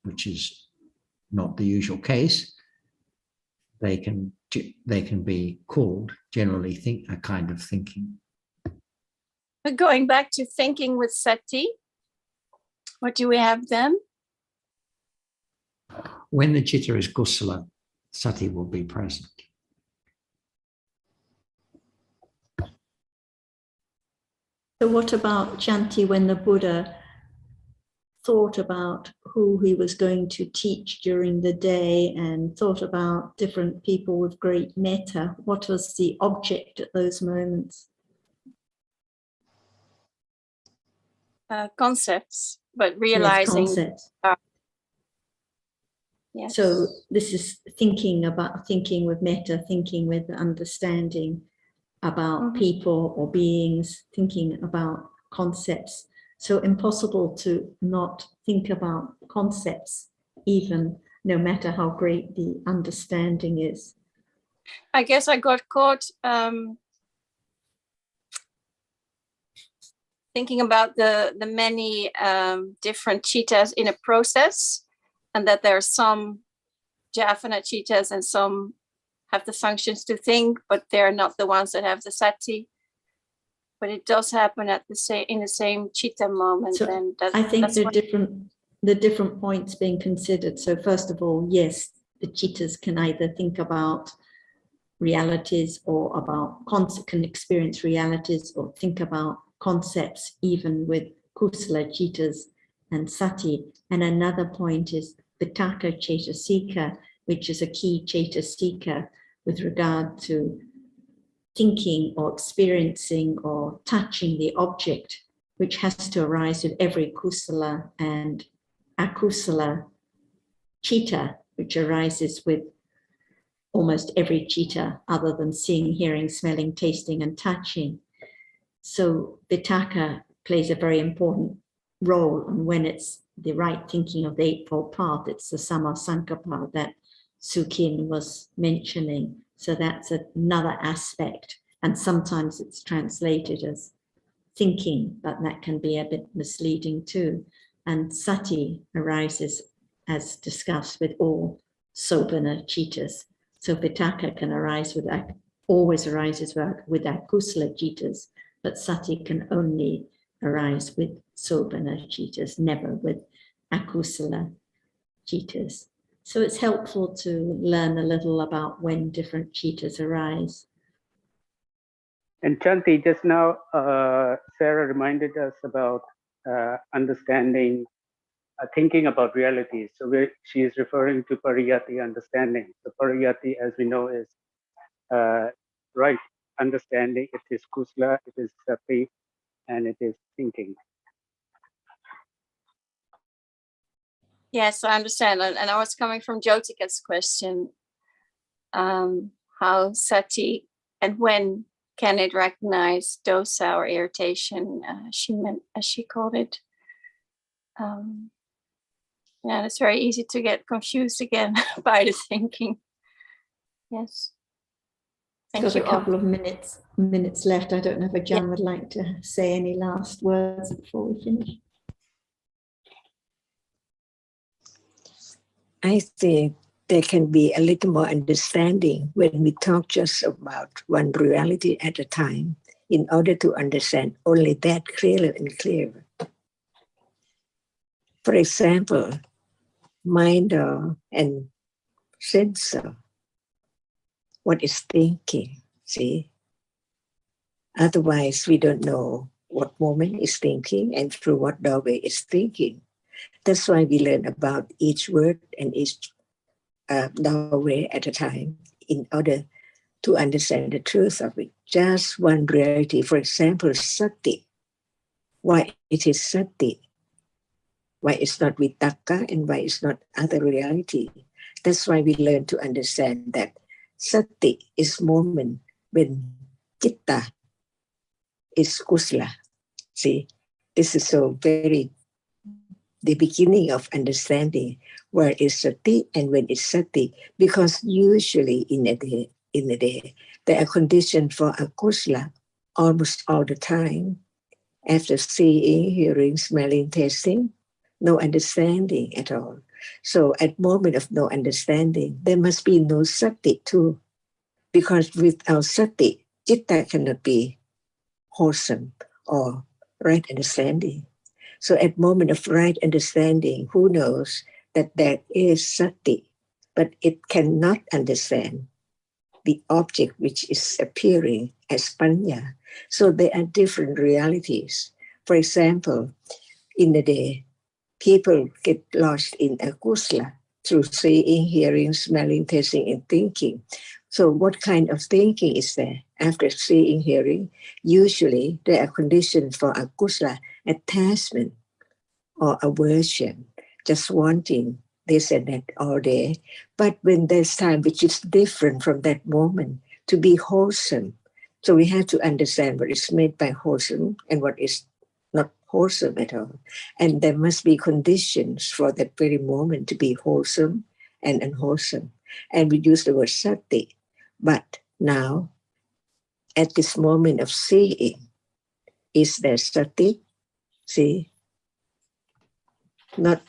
which is not the usual case, they can be called generally a kind of thinking. But going back to thinking with sati, what do we have then? When the citta is kusala, sati will be present. So what about Janti when the Buddha thought about who he was going to teach during the day and thought about different people with great metta? What was the object at those moments? Concepts, but realizing. Yes, concepts. Yes. So this is thinking with metta, thinking with understanding about people or beings, thinking about concepts. So impossible to not think about concepts, even no matter how great the understanding is. I guess I got caught thinking about the many different cittas in a process, and that there are some jhana cittas and some have the functions to think, but they're not the ones that have the sati. But it does happen in the same citta moment. So and I think the different points being considered. So first of all, yes, the cittas can either think about realities or can experience realities or think about concepts, even with kusala cittas and sati. And another point is Vitakka Cetasika, which is a key Cetasika with regard to thinking or experiencing or touching the object, which has to arise with every kusala and akusala citta, which arises with almost every citta other than seeing, hearing, smelling, tasting, and touching. So Vitakka plays a very important role, and when it's the right thinking of the Eightfold Path, it's the Samma Sankappa that Sukhin was mentioning. So that's another aspect. And sometimes it's translated as thinking, but that can be a bit misleading too. And sati arises, as discussed, with all sobhana cittas. So Vitakka can arise always arises with akusala cittas, but sati can only arise with sobhana cittas, never with akusala cittas. So it's helpful to learn a little about when different cittas arise. And Chanti, just now, Sarah reminded us about understanding, thinking about realities. So she is referring to pariyati understanding. So pariyati, as we know, is right understanding. It is kusala, it is sati, and it is thinking. Yes, I understand. And I was coming from Jyotika's question, how sati and when can it recognize dosa or irritation, as she called it. Yeah, it's very easy to get confused again by the thinking. Yes. Got a couple of minutes left. I don't know if Ajahn would like to say any last words before we finish. I see there can be a little more understanding when we talk just about one reality at a time in order to understand only that clearer and clearer. For example, mind and sensor, what is thinking, see? Otherwise, we don't know what moment is thinking and through what doorway is thinking. That's why we learn about each word and each doorway at a time in order to understand the truth of it. Just one reality, for example, sati. Why it is sati? Why it's not vitaka and why it's not other reality? That's why we learn to understand that sati is moment when citta is kusala. See, this is so very the beginning of understanding where is sati and when is sati, because usually in a day there are conditions for akusala almost all the time. After seeing, hearing, smelling, tasting, no understanding at all. So at moment of no understanding, there must be no sati too, because without sati, citta cannot be wholesome or right understanding. So at moment of right understanding, who knows that there is sati, but it cannot understand the object which is appearing as panya. So there are different realities. For example, in the day, people get lost in akusala through seeing, hearing, smelling, tasting, and thinking. So what kind of thinking is there? After seeing, hearing, usually there are conditions for akusala, attachment or aversion, just wanting this and that all day. But when there's time which is different from that moment to be wholesome, so we have to understand what is made by wholesome and what is not wholesome at all. And there must be conditions for that very moment to be wholesome and unwholesome. And we use the word sati. But now, at this moment of seeing, is there sati? See? Not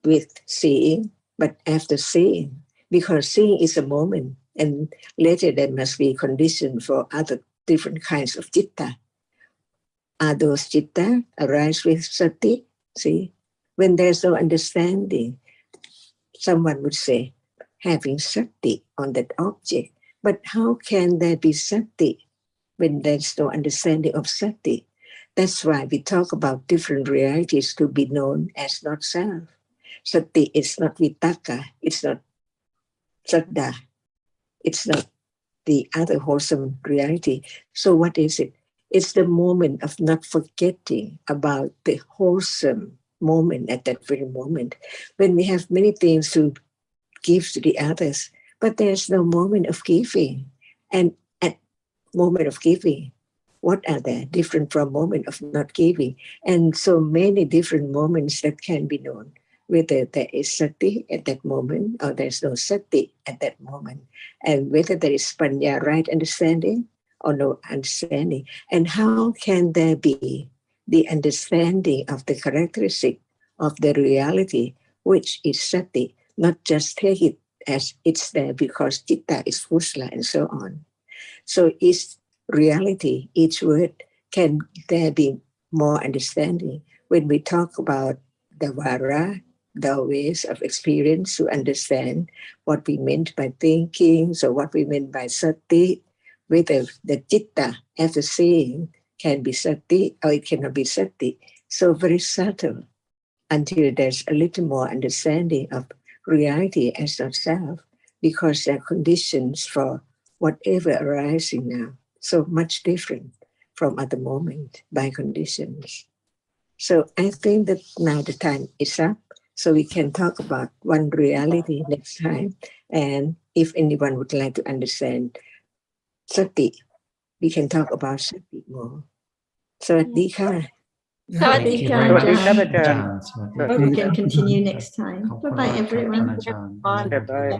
with seeing, but after seeing. Because seeing is a moment, and later there must be conditions for other different kinds of citta. Are those citta arise with sati? See? When there's no understanding, someone would say, having sati on that object. But how can there be sati when there's no understanding of sati? That's why we talk about different realities to be known as not self. Sati is not vitaka, it's not saddha, it's not the other wholesome reality. So what is it? It's the moment of not forgetting about the wholesome moment at that very moment. When we have many things to give to the others, but there's no moment of giving. And at moment of giving, what are there different from moment of not giving? And so many different moments that can be known, whether there is sati at that moment or there's no sati at that moment, and whether there is panya, right understanding, or no understanding. And how can there be the understanding of the characteristic of the reality, which is sati, not just take it as it's there because citta is kusala and so on. So each reality, each word, can there be more understanding when we talk about the vara, the ways of experience to understand what we meant by thinking, so what we meant by sati, whether the citta after seeing can be sati or it cannot be sati. So very subtle until there's a little more understanding of reality as not self, because there are conditions for whatever arising now, so much different from other moment by conditions. So I think that now the time is up, so we can talk about one reality next time. And if anyone would like to understand sati, we can talk about sati more. Sawadee. Sawadee ka, Ajahn. Hope we can continue next time. Bye-bye, everyone. Okay, bye.